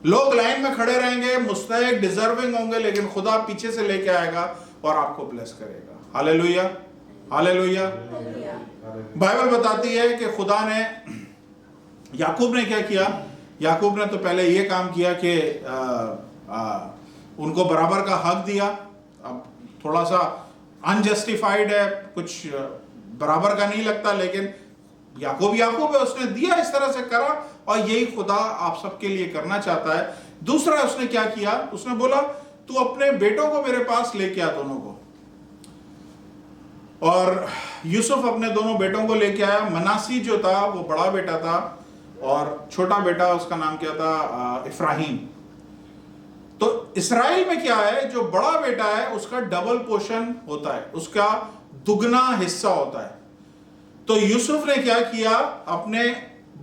लोग लाइन में खड़े रहेंगे, मुस्तहिक डिजर्विंग होंगे, लेकिन खुदा पीछे से लेके आएगा और आपको ब्लेस करेगा। Hallelujah, hallelujah. बाइबल बताती है कि खुदा ने, याकूब ने क्या किया, याकूब ने तो पहले ये काम किया कि उनको बराबर का हक दिया। अब थोड़ा सा अनजस्टिफाइड है, कुछ बराबर का नहीं लगता, लेकिन याकूब याकूब है, उसने दिया, इस तरह से करा, और यही खुदा आप सबके लिए करना चाहता है। दूसरा उसने क्या किया, उसने बोला तू अपने बेटों को मेरे पास लेके आ, दोनों को। और यूसुफ अपने दोनों बेटों को लेके आया। मनासी जो था वो बड़ा बेटा था और छोटा बेटा उसका नाम क्या था, इफ्राहिम। तो इस्राएल में क्या है, जो बड़ा बेटा है उसका डबल पोर्शन होता है, उसका दुगना हिस्सा होता है। तो यूसुफ ने क्या किया, अपने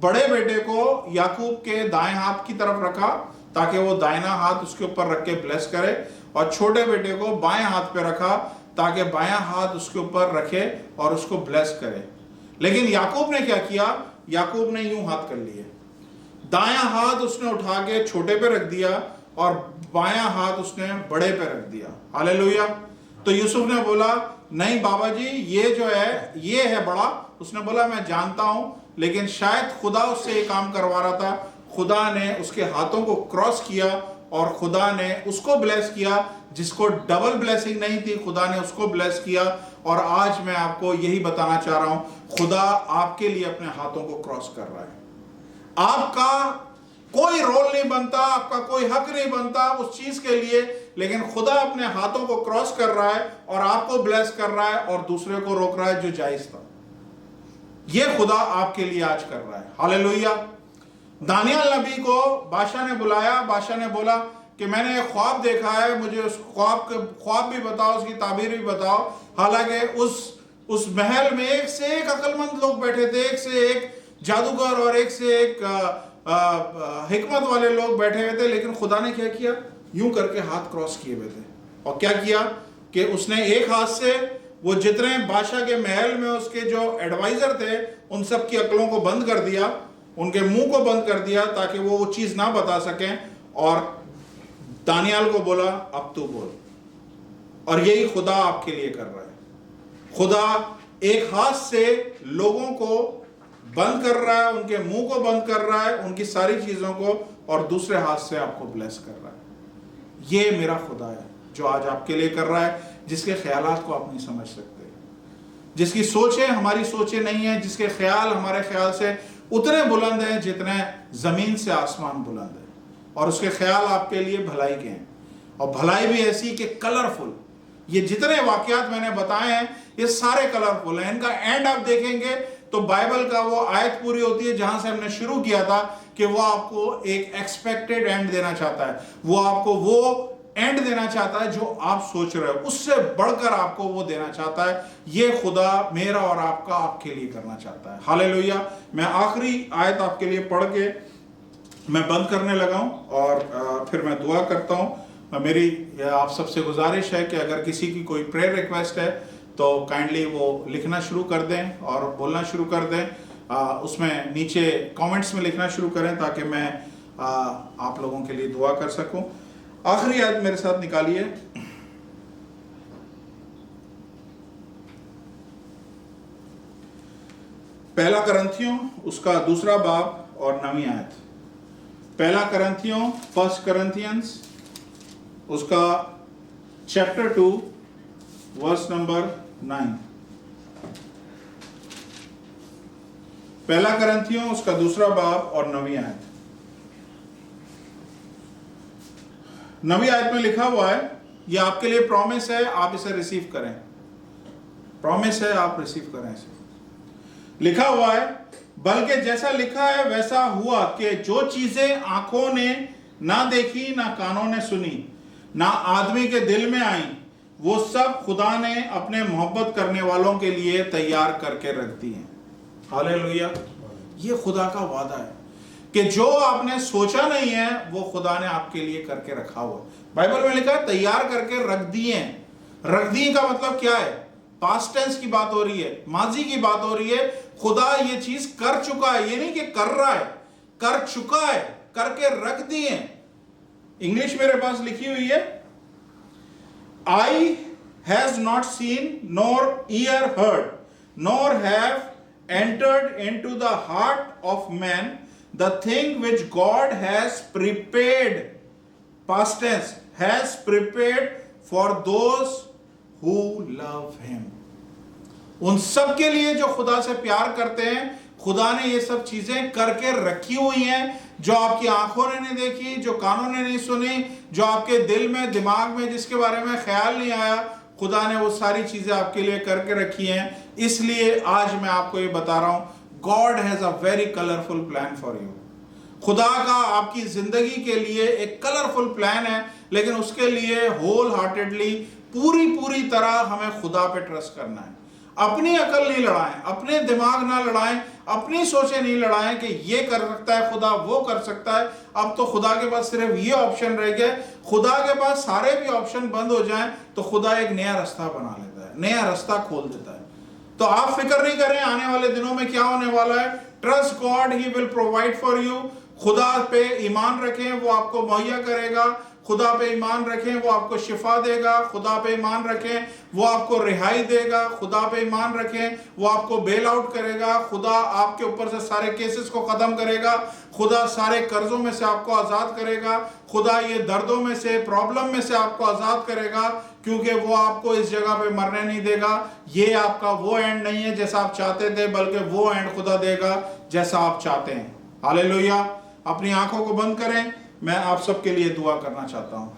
बड़े बेटे को याकूब के दाएं हाथ की तरफ रखा ताकि वो दाहिना हाथ उसके ऊपर रख के ब्लेस करे, और छोटे बेटे को बाएं हाथ पे रखा ताकि बायां हाथ उसके ऊपर रखे और उसको ब्लेस करे। लेकिन याकूब ने क्या किया, याकूब ने यूं हाथ कर लिए, दायां हाथ उसने उठा के छोटे पे रख दिया और बायां हाथ उसने बड़े पे रख दिया। हालेलुया। तो यूसुफ ने बोला नहीं बाबा जी, ये जो है ये है बड़ा। उसने बोला मैं जानता हूं, लेकिन शायद खुदा उससे ये काम करवा रहा था। खुदा ने उसके हाथों को क्रॉस किया और खुदा ने उसको ब्लेस किया, जिसको डबल ब्लेसिंग नहीं थी, खुदा ने उसको ब्लेस किया। और आज मैं आपको यही बताना चाह रहा हूं, खुदा आपके लिए अपने हाथों को क्रॉस कर रहा है। आपका कोई रोल नहीं बनता, आपका कोई हक नहीं बनता उस चीज के लिए, लेकिन खुदा अपने हाथों को क्रॉस कर रहा है और आपको ब्लेस कर रहा है और दूसरे को रोक रहा है जो जायज था। यह खुदा आपके लिए आज कर रहा है। हालेलुया। दानियल नबी को बादशाह ने बुलाया, बादशाह ने बोला कि मैंने एक ख्वाब देखा है, मुझे उस ख्वाब भी बताओ, उसकी ताबीर भी बताओ। हालांकि उस महल में एक से एक अक्लमंद लोग बैठे थे, एक से एक जादूगर और एक से एक हिकमत वाले लोग बैठे हुए थे, लेकिन खुदा ने क्या किया, यूं करके हाथ क्रॉस किए हुए थे। और क्या किया कि उसने एक हाथ से वो जितने बादशाह के महल में उसके जो एडवाइजर थे उन सब की अक्लों को बंद कर दिया, उनके मुंह को बंद कर दिया ताकि वो चीज ना बता सकें, और दानियाल को बोला अब तू बोल। और यही खुदा आपके लिए कर रहा है। खुदा एक हाथ से लोगों को बंद कर रहा है, उनके मुंह को बंद कर रहा है, उनकी सारी चीजों को, और दूसरे हाथ से आपको ब्लेस कर रहा है। ये मेरा खुदा है जो आज आपके लिए कर रहा है, जिसके ख्यालात को आप नहीं समझ सकते, जिसकी सोचें हमारी सोचें नहीं है, जिसके ख्याल हमारे ख्याल से उतने बुलंद हैं जितने जमीन से आसमान बुलंद है, और उसके ख्याल आपके लिए भलाई के हैं, और भलाई भी ऐसी कि कलरफुल। ये जितने वाकयात मैंने बताए हैं ये सारे कलरफुल हैं। इनका एंड आप देखेंगे तो बाइबल का वो आयत पूरी होती है जहां से हमने शुरू किया था कि वो आपको एक एक्सपेक्टेड एंड देना चाहता है, वो आपको वो एंड देना चाहता है जो आप सोच रहे हो, उससे बढ़कर आपको वो देना चाहता है। ये खुदा मेरा और आपका आपके लिए करना चाहता है। हालेलुया। मैं आखिरी आयत आपके लिए पढ़ के मैं बंद करने लगा हूं और फिर मैं दुआ करता हूं। मेरी आप सबसे गुजारिश है कि अगर किसी की कोई प्रेयर रिक्वेस्ट है तो काइंडली वो लिखना शुरू कर दें और बोलना शुरू कर दें। उसमें नीचे कमेंट्स में लिखना शुरू करें ताकि मैं आप लोगों के लिए दुआ कर सकूं। आखिरी आयत मेरे साथ निकालिए, पहला करंथियों उसका 2 बाब और 9वीं आयत। पहला करंथियों, 1 Corinthians उसका चैप्टर 2 वर्स नंबर 9। पहला करंथियों उसका 2 बाब और 9वीं आयत। 9वीं आयत में लिखा हुआ है, ये आपके लिए प्रॉमिस है, आप इसे रिसीव करें। प्रॉमिस है, आप रिसीव करें इसे। लिखा हुआ है, बल्कि जैसा लिखा है वैसा हुआ कि जो चीजें आंखों ने ना देखी ना कानों ने सुनी ना आदमी के दिल में आई, वो सब खुदा ने अपने मोहब्बत करने वालों के लिए तैयार करके रख दी हैं। हालेलुया। ये खुदा का वादा है कि जो आपने सोचा नहीं है वो खुदा ने आपके लिए करके रखा हुआ। बाइबल में लिखा है तैयार करके रख दिए हैं। रख दिए का मतलब क्या है? पास्ट टेंस की बात हो रही है, माजी की बात हो रही है। खुदा ये चीज कर चुका है, ये नहीं कि कर रहा है, कर चुका है, करके रख दिए। इंग्लिश मेरे पास लिखी हुई है, I has not seen nor year heard nor have entered into the heart of man the thing which God has prepared, past tense, has prepared for those who love him। उन सब के लिए जो खुदा से प्यार करते हैं, खुदा ने ये सब चीजें करके रखी हुई हैं, जो आपकी आंखों ने नहीं देखी, जो कानों ने नहीं सुनी, जो आपके दिल में दिमाग में जिसके बारे में ख्याल नहीं आया, खुदा ने वो सारी चीजें आपके लिए करके रखी हैं। इसलिए आज मैं आपको ये बता रहा हूं, God has a very colourful plan for you. खुदा का आपकी जिंदगी के लिए एक कलरफुल प्लान है, लेकिन उसके लिए होल हार्टेडली पूरी तरह हमें खुदा पे ट्रस्ट करना है। अपनी अकल नहीं लड़ाएं, अपने दिमाग ना लड़ाएं, अपनी सोचें नहीं लड़ाएं कि ये कर सकता है खुदा, वो कर सकता है। अब तो खुदा के पास सिर्फ ये ऑप्शन रह गया। खुदा के पास सारे भी ऑप्शन बंद हो जाएं तो खुदा एक नया रास्ता बना लेता है, नया रास्ता खोल देता है। तो आप फिक्र नहीं करें आने वाले दिनों में क्या होने वाला है। Trust God, he will provide for you. खुदा पे ईमान रखें, वो आपको मुहैया करेगा। खुदा पे ईमान रखें, वो आपको शिफा देगा। खुदा पे ईमान रखें, वो आपको रिहाई देगा। खुदा पे ईमान रखें, वो आपको बेल आउट करेगा। खुदा आपके ऊपर से सारे केसेस को खत्म करेगा। खुदा सारे कर्जों में से आपको आजाद करेगा। खुदा ये दर्दों में से, प्रॉब्लम में से आपको आजाद करेगा, क्योंकि वो आपको इस जगह पे मरने नहीं देगा। ये आपका वो एंड नहीं है जैसा आप चाहते थे, बल्कि वो एंड खुदा देगा जैसा आप चाहते हैं। हालेलुया। अपनी आंखों को बंद करें, मैं आप सबके लिए दुआ करना चाहता हूं।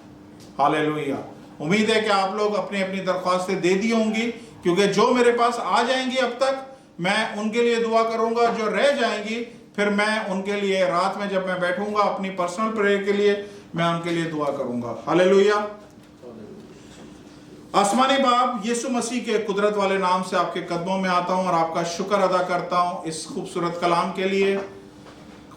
हालेलुया। उम्मीद है कि आप लोग अपनी अपनी दरख्वास्तें दे दी होंगी, क्योंकि जो मेरे पास आ जाएंगी अब तक मैं उनके लिए दुआ करूंगा। जो रह जाएंगी फिर मैं उनके लिए रात में जब मैं बैठूंगा अपनी पर्सनल प्रेयर के लिए मैं उनके लिए दुआ करूंगा। हालेलुया। आसमानी बाप, यीशु मसीह के कुदरत वाले नाम से आपके कदमों में आता हूं और आपका शुक्र अदा करता हूं इस खूबसूरत कलाम के लिए।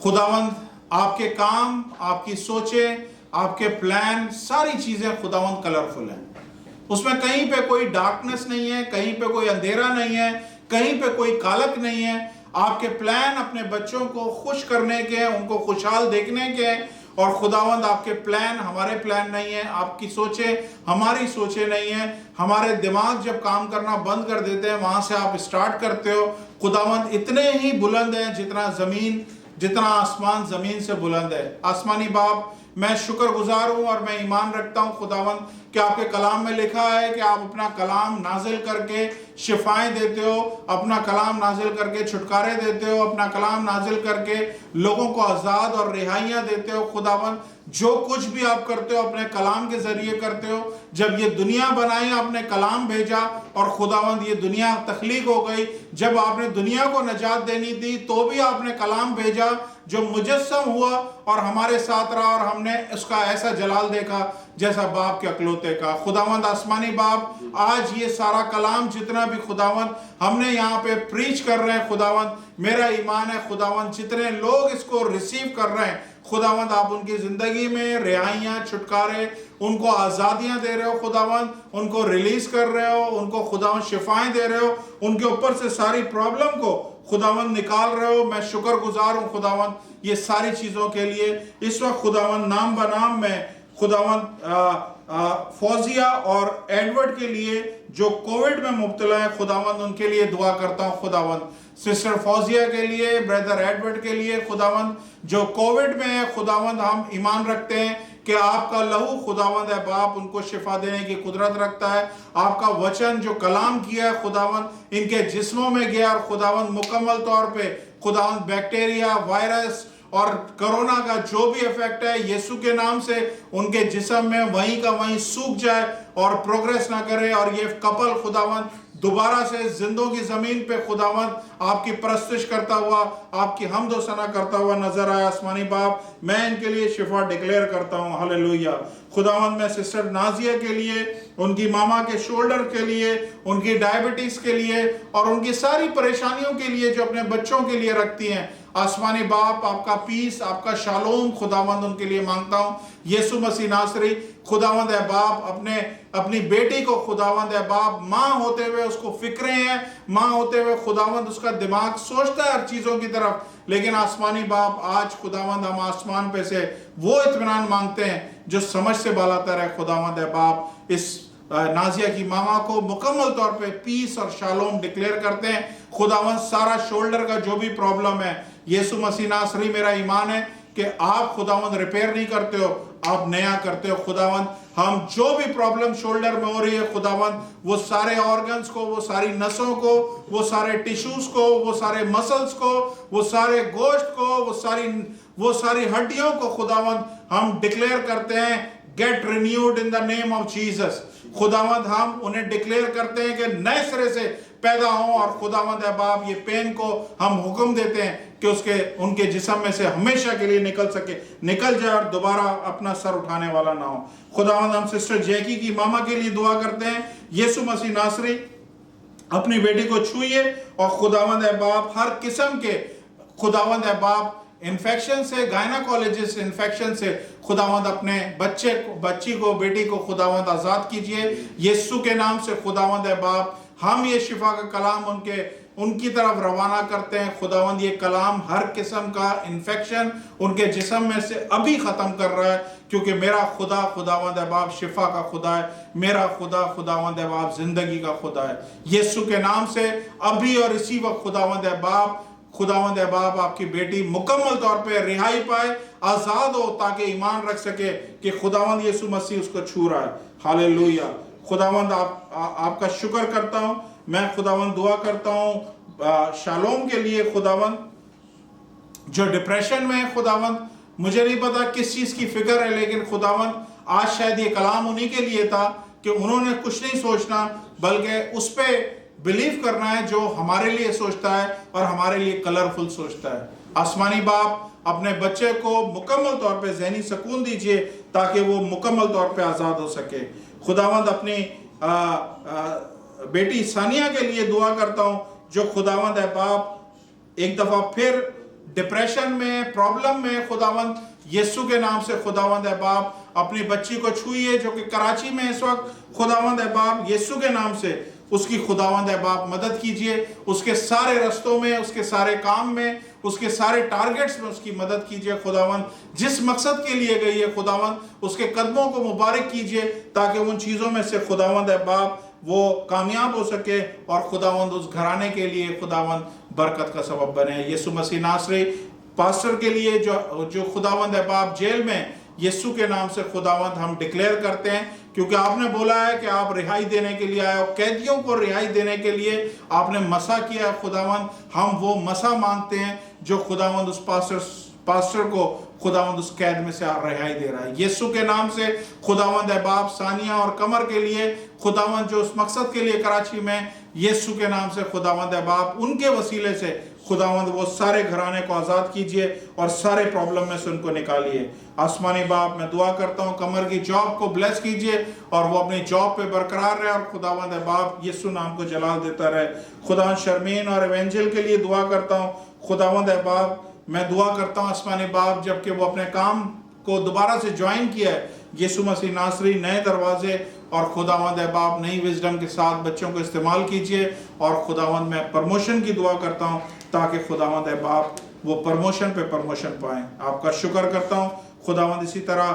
खुदावंद, आपके काम, आपकी सोचें, आपके प्लान, सारी चीजें खुदावंद कलरफुल हैं। उसमें कहीं पे कोई डार्कनेस नहीं है, कहीं पे कोई अंधेरा नहीं है, कहीं पे कोई कालक नहीं है। आपके प्लान अपने बच्चों को खुश करने के, उनको खुशहाल देखने के, और खुदावंद आपके प्लान हमारे प्लान नहीं है, आपकी सोचें हमारी सोचें नहीं है। हमारे दिमाग जब काम करना बंद कर देते हैं वहां से आप स्टार्ट करते हो। खुदावंद इतने ही बुलंद है जितना जमीन, जितना आसमान जमीन से बुलंद है। आसमानी बाप, मैं शुक्रगुजार हूँ और मैं ईमान रखता हूँ खुदावंद कि आपके कलाम में लिखा है कि आप अपना कलाम नाजिल करके शिफाएं देते हो, अपना कलाम नाजिल करके छुटकारे देते हो, अपना कलाम नाजिल करके लोगों को आज़ाद और रिहाइयाँ देते हो। खुदावंद जो कुछ भी आप करते हो अपने कलाम के जरिए करते हो। जब ये दुनिया बनाई आपने कलाम भेजा और खुदावंद ये दुनिया तख्लीक हो गई। जब आपने दुनिया को नजात देनी थी तो भी आपने कलाम भेजा जो मुजस्सम हुआ और हमारे साथ रहा और हमने उसका ऐसा जलाल देखा जैसा बाप के अकलौते का। खुदावंद आसमानी बाप, आज ये सारा कलाम जितना भी खुदावंद हमने यहाँ पे प्रीच कर रहे हैं खुदावंद, मेरा ईमान है खुदावंद जितने लोग इसको रिसीव कर रहे हैं खुदावंद, आप उनकी जिंदगी में रिहाइयाँ, छुटकारे, उनको आज़ादियाँ दे रहे हो खुदावंद, उनको रिलीज कर रहे हो, उनको खुदावंद शिफाएं दे रहे हो, उनके ऊपर से सारी प्रॉब्लम को खुदावंद निकाल रहे हो। मैं शुक्रगुजार हूँ खुदावंद ये सारी चीज़ों के लिए। इस वक्त खुदावंद नाम बनाम में खुदावंद फौजिया और एडवर्ड के लिए जो कोविड में मुब्तला है खुदावंद उनके लिए दुआ करता हूँ खुदावंद। सिस्टर फौजिया के लिए, ब्रदर एडवर्ड के लिए खुदावंद जो कोविड में है खुदावंद, हम ईमान रखते हैं कि आपका लहू खुदावंद है बाप उनको शिफा देने की कुदरत रखता है। आपका वचन जो कलाम किया है खुदावंद इनके जिस्मों में गया और खुदावंद मुकम्मल तौर पे खुदावंद बैक्टीरिया, वायरस और कोरोना का जो भी इफेक्ट है यीशु के नाम से उनके जिस्म में वहीं का वहीं सूख जाए और प्रोग्रेस ना करे और ये कपल खुदावंद दोबारा से जिंदों की जमीन पे खुदावंद आपकी परस्तिश करता हुआ, आपकी हम्द व सना करता हुआ नजर आया। आसमानी बाप, मैं इनके लिए शिफा डिक्लेयर करता हूँ। हालेलुया। खुदावंद मैं सिस्टर नाजिया के लिए, उनकी मामा के शोल्डर के लिए, उनकी डायबिटीज के लिए और उनकी सारी परेशानियों के लिए जो अपने बच्चों के लिए रखती हैं, आसमानी बाप आपका पीस, आपका शालोम खुदावंद उनके लिए मांगता हूँ। यीशु मसीह नासरी खुदावंद है बाप, अपनी बेटी को खुदावंद है बाप, माँ होते हुए उसको फिक्रें हैं, माँ होते हुए खुदावंद उसका दिमाग सोचता है हर चीज़ों की तरफ, लेकिन आसमानी बाप आज खुदावंद हम आसमान पे से वो इत्मीनान मांगते हैं जो समझ से बालातर है खुदावंद है बाप। इस नाजिया की मामा को मुकम्मल तौर पे पीस और शालोम डिक्लेयर करते हैं खुदावंद। सारा शोल्डर का जो भी प्रॉब्लम है यीशु मसीह नासरी मेरा ईमान है कि आप खुदावंद रिपेयर नहीं करते हो, आप नया करते हो खुदावंद। हम जो भी प्रॉब्लम शोल्डर में हो रही है खुदावंद वो सारे ऑर्गन्स को, वो सारी नसों को, वो सारे टिश्यूज को, वो सारे मसल्स को, वो सारे गोश्त को, वो सारी हड्डियों को खुदावंद हम डिक्लेयर करते हैं get renewed in the name of Jesus. खुदावंद हम उन्हें डिक्लेयर करते हैं कि नए सिरे से पैदा हो और खुदावंद है बाप ये पेन को हम हुक्म देते हैं कि उनके जिस्म में से हमेशा के लिए निकल जाए और दोबारा अपना सर उठाने वाला ना हो। खुदावंद हम सिस्टर जैकी की मामा के लिए दुआ करते हैं। यीशु मसीह नासरी अपनी बेटी को छूइए और खुदावंद है बाप हर किस्म के खुदावंद है बाप इन्फेक्शन से, गायनाकोलॉजिस्ट इन्फेक्शन से खुदावंद अपने बच्ची को, बेटी को खुदावंद आज़ाद कीजिए यीशु के नाम से। खुदावंद है बाप हम ये शिफा का कलाम उनकी तरफ रवाना करते हैं खुदावंद। ये कलाम हर किस्म का इन्फेक्शन उनके जिस्म में से अभी ख़त्म कर रहा है, क्योंकि मेरा खुदा खुदावंद है बाप शिफा का खुदा है, मेरा खुदा खुदावंद है बाप जिंदगी का खुदा है। यीशु के नाम से अभी और इसी वक्त खुदावंद है बाप, खुदावंद है बाप आपकी बेटी मुकम्मल तौर पे रिहाई पाए, आज़ाद हो, ताकि ईमान रख सके कि खुदावंद यीशु मसीह उसको छू रहा है। हालेलुया। खुदावंद आपका शुक्र करता हूँ। मैं खुदावंद दुआ करता हूँ शालोम के लिए खुदावंद जो डिप्रेशन में है खुदावंद, मुझे नहीं पता किस चीज़ की फिक्र है, लेकिन खुदावंद आज शायद ये कलाम उन्हीं के लिए था कि उन्होंने कुछ नहीं सोचना बल्कि उस पर बिलीव करना है जो हमारे लिए सोचता है और हमारे लिए कलरफुल सोचता है। आसमानी बाप अपने बच्चे को मुकम्मल तौर पे ज़हनी सुकून दीजिए ताकि वो मुकम्मल तौर पे आज़ाद हो सके। खुदावंद अपनी बेटी सानिया के लिए दुआ करता हूँ जो खुदावंद है बाप एक दफ़ा फिर डिप्रेशन में, प्रॉब्लम में, खुदावंद यीशु के नाम से खुदावंद है बाप अपनी बच्ची को छूइए जो कि कराची में इस वक्त, खुदावंद है बाप यीशु के नाम से उसकी खुदावंद है बाप मदद कीजिए, उसके सारे रस्तों में, उसके सारे काम में, उसके सारे टारगेट्स में उसकी मदद कीजिए खुदावंद। जिस मकसद के लिए गई है खुदावंद उसके कदमों को मुबारक कीजिए ताकि उन चीज़ों में से खुदावंद है बाप वो कामयाब हो सके और खुदावंद उस घराने के लिए खुदावंद बरकत का सबब बने। यीशु मसीह नासरी पास्टर के लिए जो खुदावंद है बाप जेल में यीशु के नाम से खुदावंद हम डिक्लेयर करते हैं, क्योंकि आपने बोला है कि आप रिहाई देने के लिए आए हो, कैदियों को रिहाई देने के लिए आपने मसा किया है खुदावंद। हम वो मसा मांगते हैं जो खुदावंद उस पास्टर को खुदावंद उस कैद में से रिहाई दे रहा है। यीशु के नाम से खुदावंद है बाप, सानिया और कमर के लिए खुदावंद जो उस मकसद के लिए कराची में, यीशु के नाम से खुदावंद है बाप, उनके वसीले से खुदावंद वो सारे घराने को आज़ाद कीजिए और सारे प्रॉब्लम में से उनको निकालिए। आसमानी बाप, मैं दुआ करता हूँ कमर की जॉब को ब्लेस कीजिए और वो अपनी जॉब पे बरकरार रहे और खुदावंद है बाप यीशु नाम को जलाल देता रहे। खुदावंद शर्मीन और एवेंजल के लिए दुआ करता हूँ खुदावंद है बाप, मैं दुआ करता हूँ आसमानी बाप, जबकि वो अपने काम को दोबारा से ज्वाइन किया है, यीशु मसीह नासरी नए दरवाजे और खुदावंद है बाप नई विजडम के साथ बच्चों को इस्तेमाल कीजिए। और खुदावंद मैं प्रमोशन की दुआ करता हूँ ताकि खुदावंद है बाप वो प्रमोशन पे प्रमोशन पाएं। आपका शुक्र करता हूँ खुदावंद। इसी तरह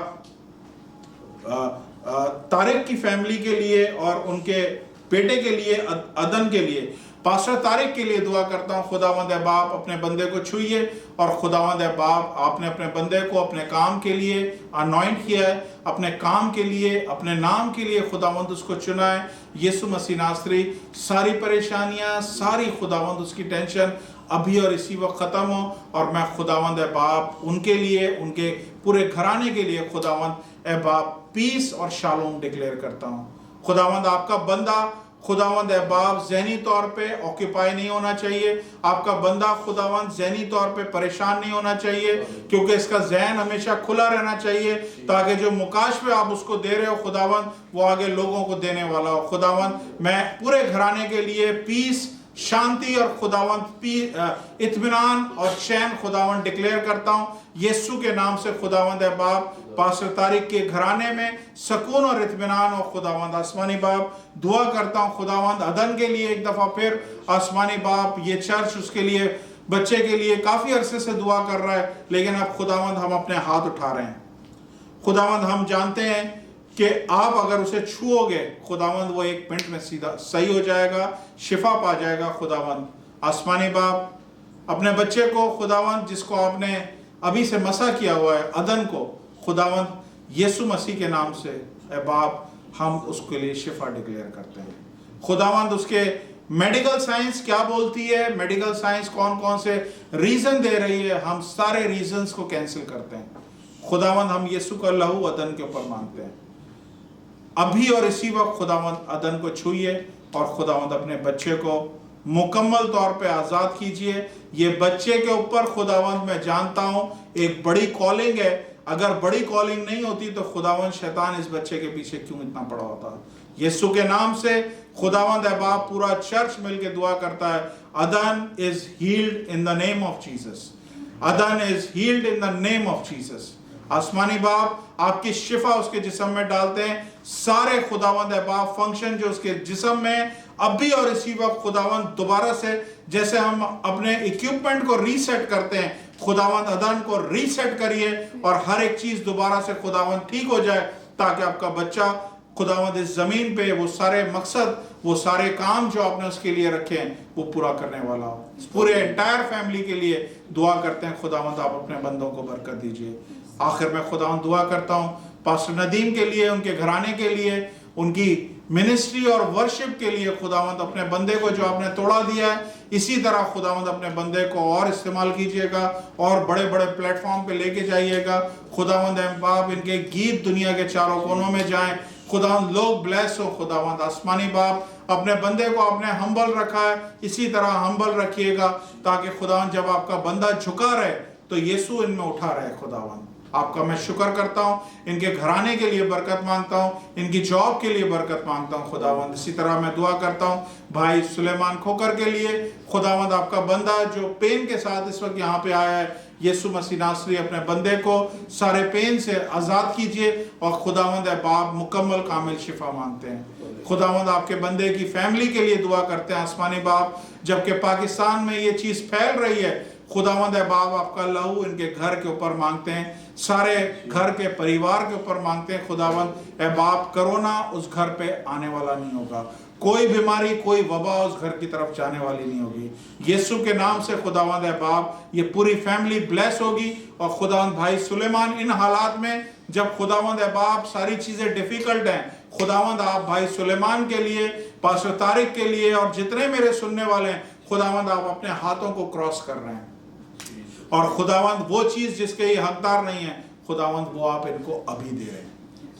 तारिक की फैमिली के लिए और उनके बेटे के लिए, अदन के लिए, पास्टर तारिक के लिए दुआ करता हूँ खुदावंद है बाप, अपने बंदे को छूइए और खुदावंद है बाप आपने अपने बंदे को अपने काम के लिए अनॉइंट किया है, अपने काम के लिए, अपने नाम के लिए खुदावंद उसको चुना है। यीशु मसीह नासरी सारी परेशानियां, सारी खुदावंद उसकी टेंशन अभी और इसी वक्त ख़त्म हो और मैं खुदावंद है बाप उनके लिए, उनके पूरे घराने के लिए खुदावंद है बाप पीस और शालोम डिक्लेयर करता हूँ। खुदावंद आपका बंदा खुदावंद है बाप ज़हनी तौर पे ऑक्यूपाई नहीं होना चाहिए, आपका बंदा खुदावंद ज़हनी तौर पे परेशान नहीं होना चाहिए, क्योंकि इसका जहन हमेशा खुला रहना चाहिए ताकि जो मुकाश पे आप उसको दे रहे हो खुदावंद वो आगे लोगों को देने वाला हो। खुदावंद मैं पूरे घराने के लिए पीस, शांति और खुदावंद इत्मीनान और चैन खुदावंद डिक्लेयर करता हूँ यीशु के नाम से। खुदावंद है बाप पास्टर तारिक के घराने में सुकून और इत्मीनान और खुदावंद आसमानी बाप दुआ करता हूँ खुदावंद अदन के लिए एक दफा फिर आसमानी बाप, ये चर्च उसके लिए, बच्चे के लिए काफी अरसे से दुआ कर रहा है, लेकिन अब खुदावंद हम अपने हाथ उठा रहे हैं। खुदावंद हम जानते हैं कि आप अगर उसे छुओगे खुदावंद वो एक मिनट में सीधा सही हो जाएगा, शिफा पा जाएगा। खुदावंद आसमानी बाप अपने बच्चे को खुदावंद जिसको आपने अभी से मसा किया हुआ है अदन को खुदावंद यीशु मसीह के नाम से ए बाप हम उसके लिए शिफा डिक्लेयर करते हैं। खुदावंद उसके मेडिकल साइंस क्या बोलती है, मेडिकल साइंस कौन कौन से रीजन दे रही है, हम सारे रीजंस को कैंसिल करते हैं। खुदावंद हम यीशु का लहू अदन के ऊपर मांगते हैं अभी और इसी वक्त। खुदावंद अदन को छूइए और खुदावंद अपने बच्चे को मुकम्मल तौर पे आज़ाद कीजिए। ये बच्चे के ऊपर खुदावंद मैं जानता हूँ एक बड़ी कॉलिंग है, अगर बड़ी कॉलिंग नहीं होती तो खुदावंद शैतान इस बच्चे के पीछे क्यों इतना पड़ा होता। यीशु के नाम से खुदावंद है बाप पूरा चर्च मिलकर दुआ करता है Adan is healed in the name of Jesus, Adan is healed in the name of Jesus. आसमानी बाप आपकी शिफा उसके जिस्म में डालते हैं, सारे खुदावंद है बाप फंक्शन जो उसके जिस्म में अभी और इसी वक्त खुदावंद दोबारा से जैसे हम अपने इक्विपमेंट को रीसेट करते हैं, खुदावंद अदन को रीसेट करिए और हर एक चीज दोबारा से खुदावंद ठीक हो जाए ताकि आपका बच्चा खुदावंद इस जमीन पे वो सारे मकसद, वो सारे काम जो आपने उसके लिए रखे हैं वो पूरा करने वाला हो। पूरे एंटायर फैमिली के लिए दुआ करते हैं खुदावंद आप अपने बंदों को बरकत दीजिए। आखिर में खुदावंद दुआ करता हूँ पास्टर नदीम के लिए, उनके घराने के लिए, उनकी मिनिस्ट्री और वर्शिप के लिए। खुदावंद अपने बंदे को जो आपने तोड़ा दिया है इसी तरह खुदावंद अपने बंदे को और इस्तेमाल कीजिएगा और बड़े बड़े प्लेटफॉर्म पे लेके जाइएगा। खुदावंद बाप इनके गीत दुनिया के चारों कोनों में जाएं, खुदावंद लोग ब्लेस हो। खुदावंद आसमानी बाप अपने बंदे को आपने हम्बल रखा है, इसी तरह हम्बल रखिएगा ताकि खुदावंद जब आपका बंदा झुका रहे तो यीशु इनमें उठा रहे। खुदावंद आपका मैं शुक्र करता हूँ, इनके घराने के लिए बरकत मांगता हूँ, इनकी जॉब के लिए बरकत मांगता हूँ। खुदावंद इसी तरह मैं दुआ करता हूँ भाई सुलेमान खोकर के लिए। खुदावंद आपका बंदा जो पेन के साथ इस वक्त यहाँ पे आया है, यीशु मसीह नासरी अपने बंदे को सारे पेन से आज़ाद कीजिए और खुदावंद बाप मुकम्मल कामिल शिफा मांगते हैं। खुदावंद आपके बंदे की फैमिली के लिए दुआ करते हैं आसमानी बाप, जबकि पाकिस्तान में ये चीज़ फैल रही है, खुदावंद बाप आपका लहू इनके घर के ऊपर मांगते हैं, सारे घर के परिवार के ऊपर मांगते हैं। खुदावंद बाप कोरोना उस घर पे आने वाला नहीं होगा, कोई बीमारी कोई वबा उस घर की तरफ जाने वाली नहीं होगी। यीशु के नाम से खुदावंद बाप ये पूरी फैमिली ब्लेस होगी और खुदावंद भाई सुलेमान इन हालात में जब खुदावंद है बाप सारी चीजें डिफिकल्ट हैं, खुदावंद आप भाई सुलेमान के लिए, पास्टर तारिक के लिए और जितने मेरे सुनने वाले हैं, खुदावंद आप अपने हाथों को क्रॉस कर रहे हैं। और खुदावंद वो चीज जिसके ये हकदार नहीं है, खुदावंद वो आप इनको अभी दे रहे हैं।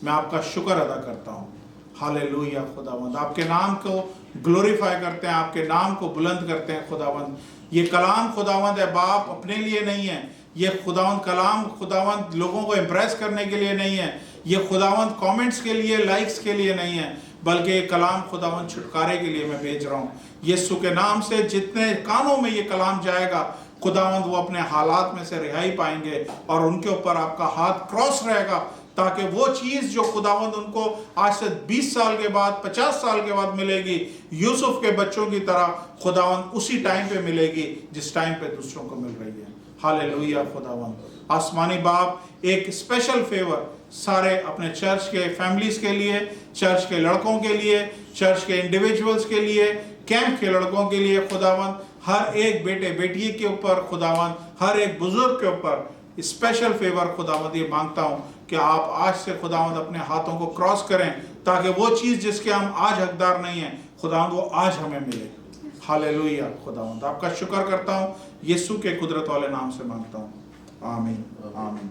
मैं आपका शुक्र अदा करता हूँ। हालेलुया खुदावंद, आपके नाम को ग्लोरीफाई करते हैं, आपके नाम को बुलंद करते हैं। खुदावंद ये कलाम खुदावंद है बाप अपने लिए नहीं है, ये खुदावंद कलाम खुदावंद लोगों को इम्प्रेस करने के लिए नहीं है, ये खुदावंद कमेंट्स के लिए, लाइक्स के लिए नहीं है, बल्कि ये कलाम खुदावंद छुटकारे के लिए मैं भेज रहा हूँ। यीशु के नाम से जितने कानों में ये कलाम जाएगा, खुदावंद वो अपने हालात में से रिहाई पाएंगे और उनके ऊपर आपका हाथ क्रॉस रहेगा, ताकि वो चीज जो खुदावंद उनको आज से 20 साल के बाद, 50 साल के बाद मिलेगी, यूसुफ के बच्चों की तरह खुदावंद उसी टाइम पे मिलेगी जिस टाइम पे दूसरों को मिल रही है। हालेलुया खुदावंद। आसमानी बाप एक स्पेशल फेवर सारे अपने चर्च के फैमिलीज के लिए, चर्च के लड़कों के लिए, चर्च के इंडिविजुअल्स के लिए, कैंप के लड़कों के लिए, खुदावंद हर एक बेटे बेटी के ऊपर, खुदावंद हर एक बुजुर्ग के ऊपर स्पेशल फेवर खुदावंद ये मांगता हूं कि आप आज से खुदावंद अपने हाथों को क्रॉस करें, ताकि वो चीज जिसके हम आज हकदार नहीं है, खुदावंद वो आज हमें मिले। हालेलुया खुदावंद, आपका शुक्र करता हूं, यीशु के कुदरत वाले नाम से मांगता हूं, आमीन आमीन।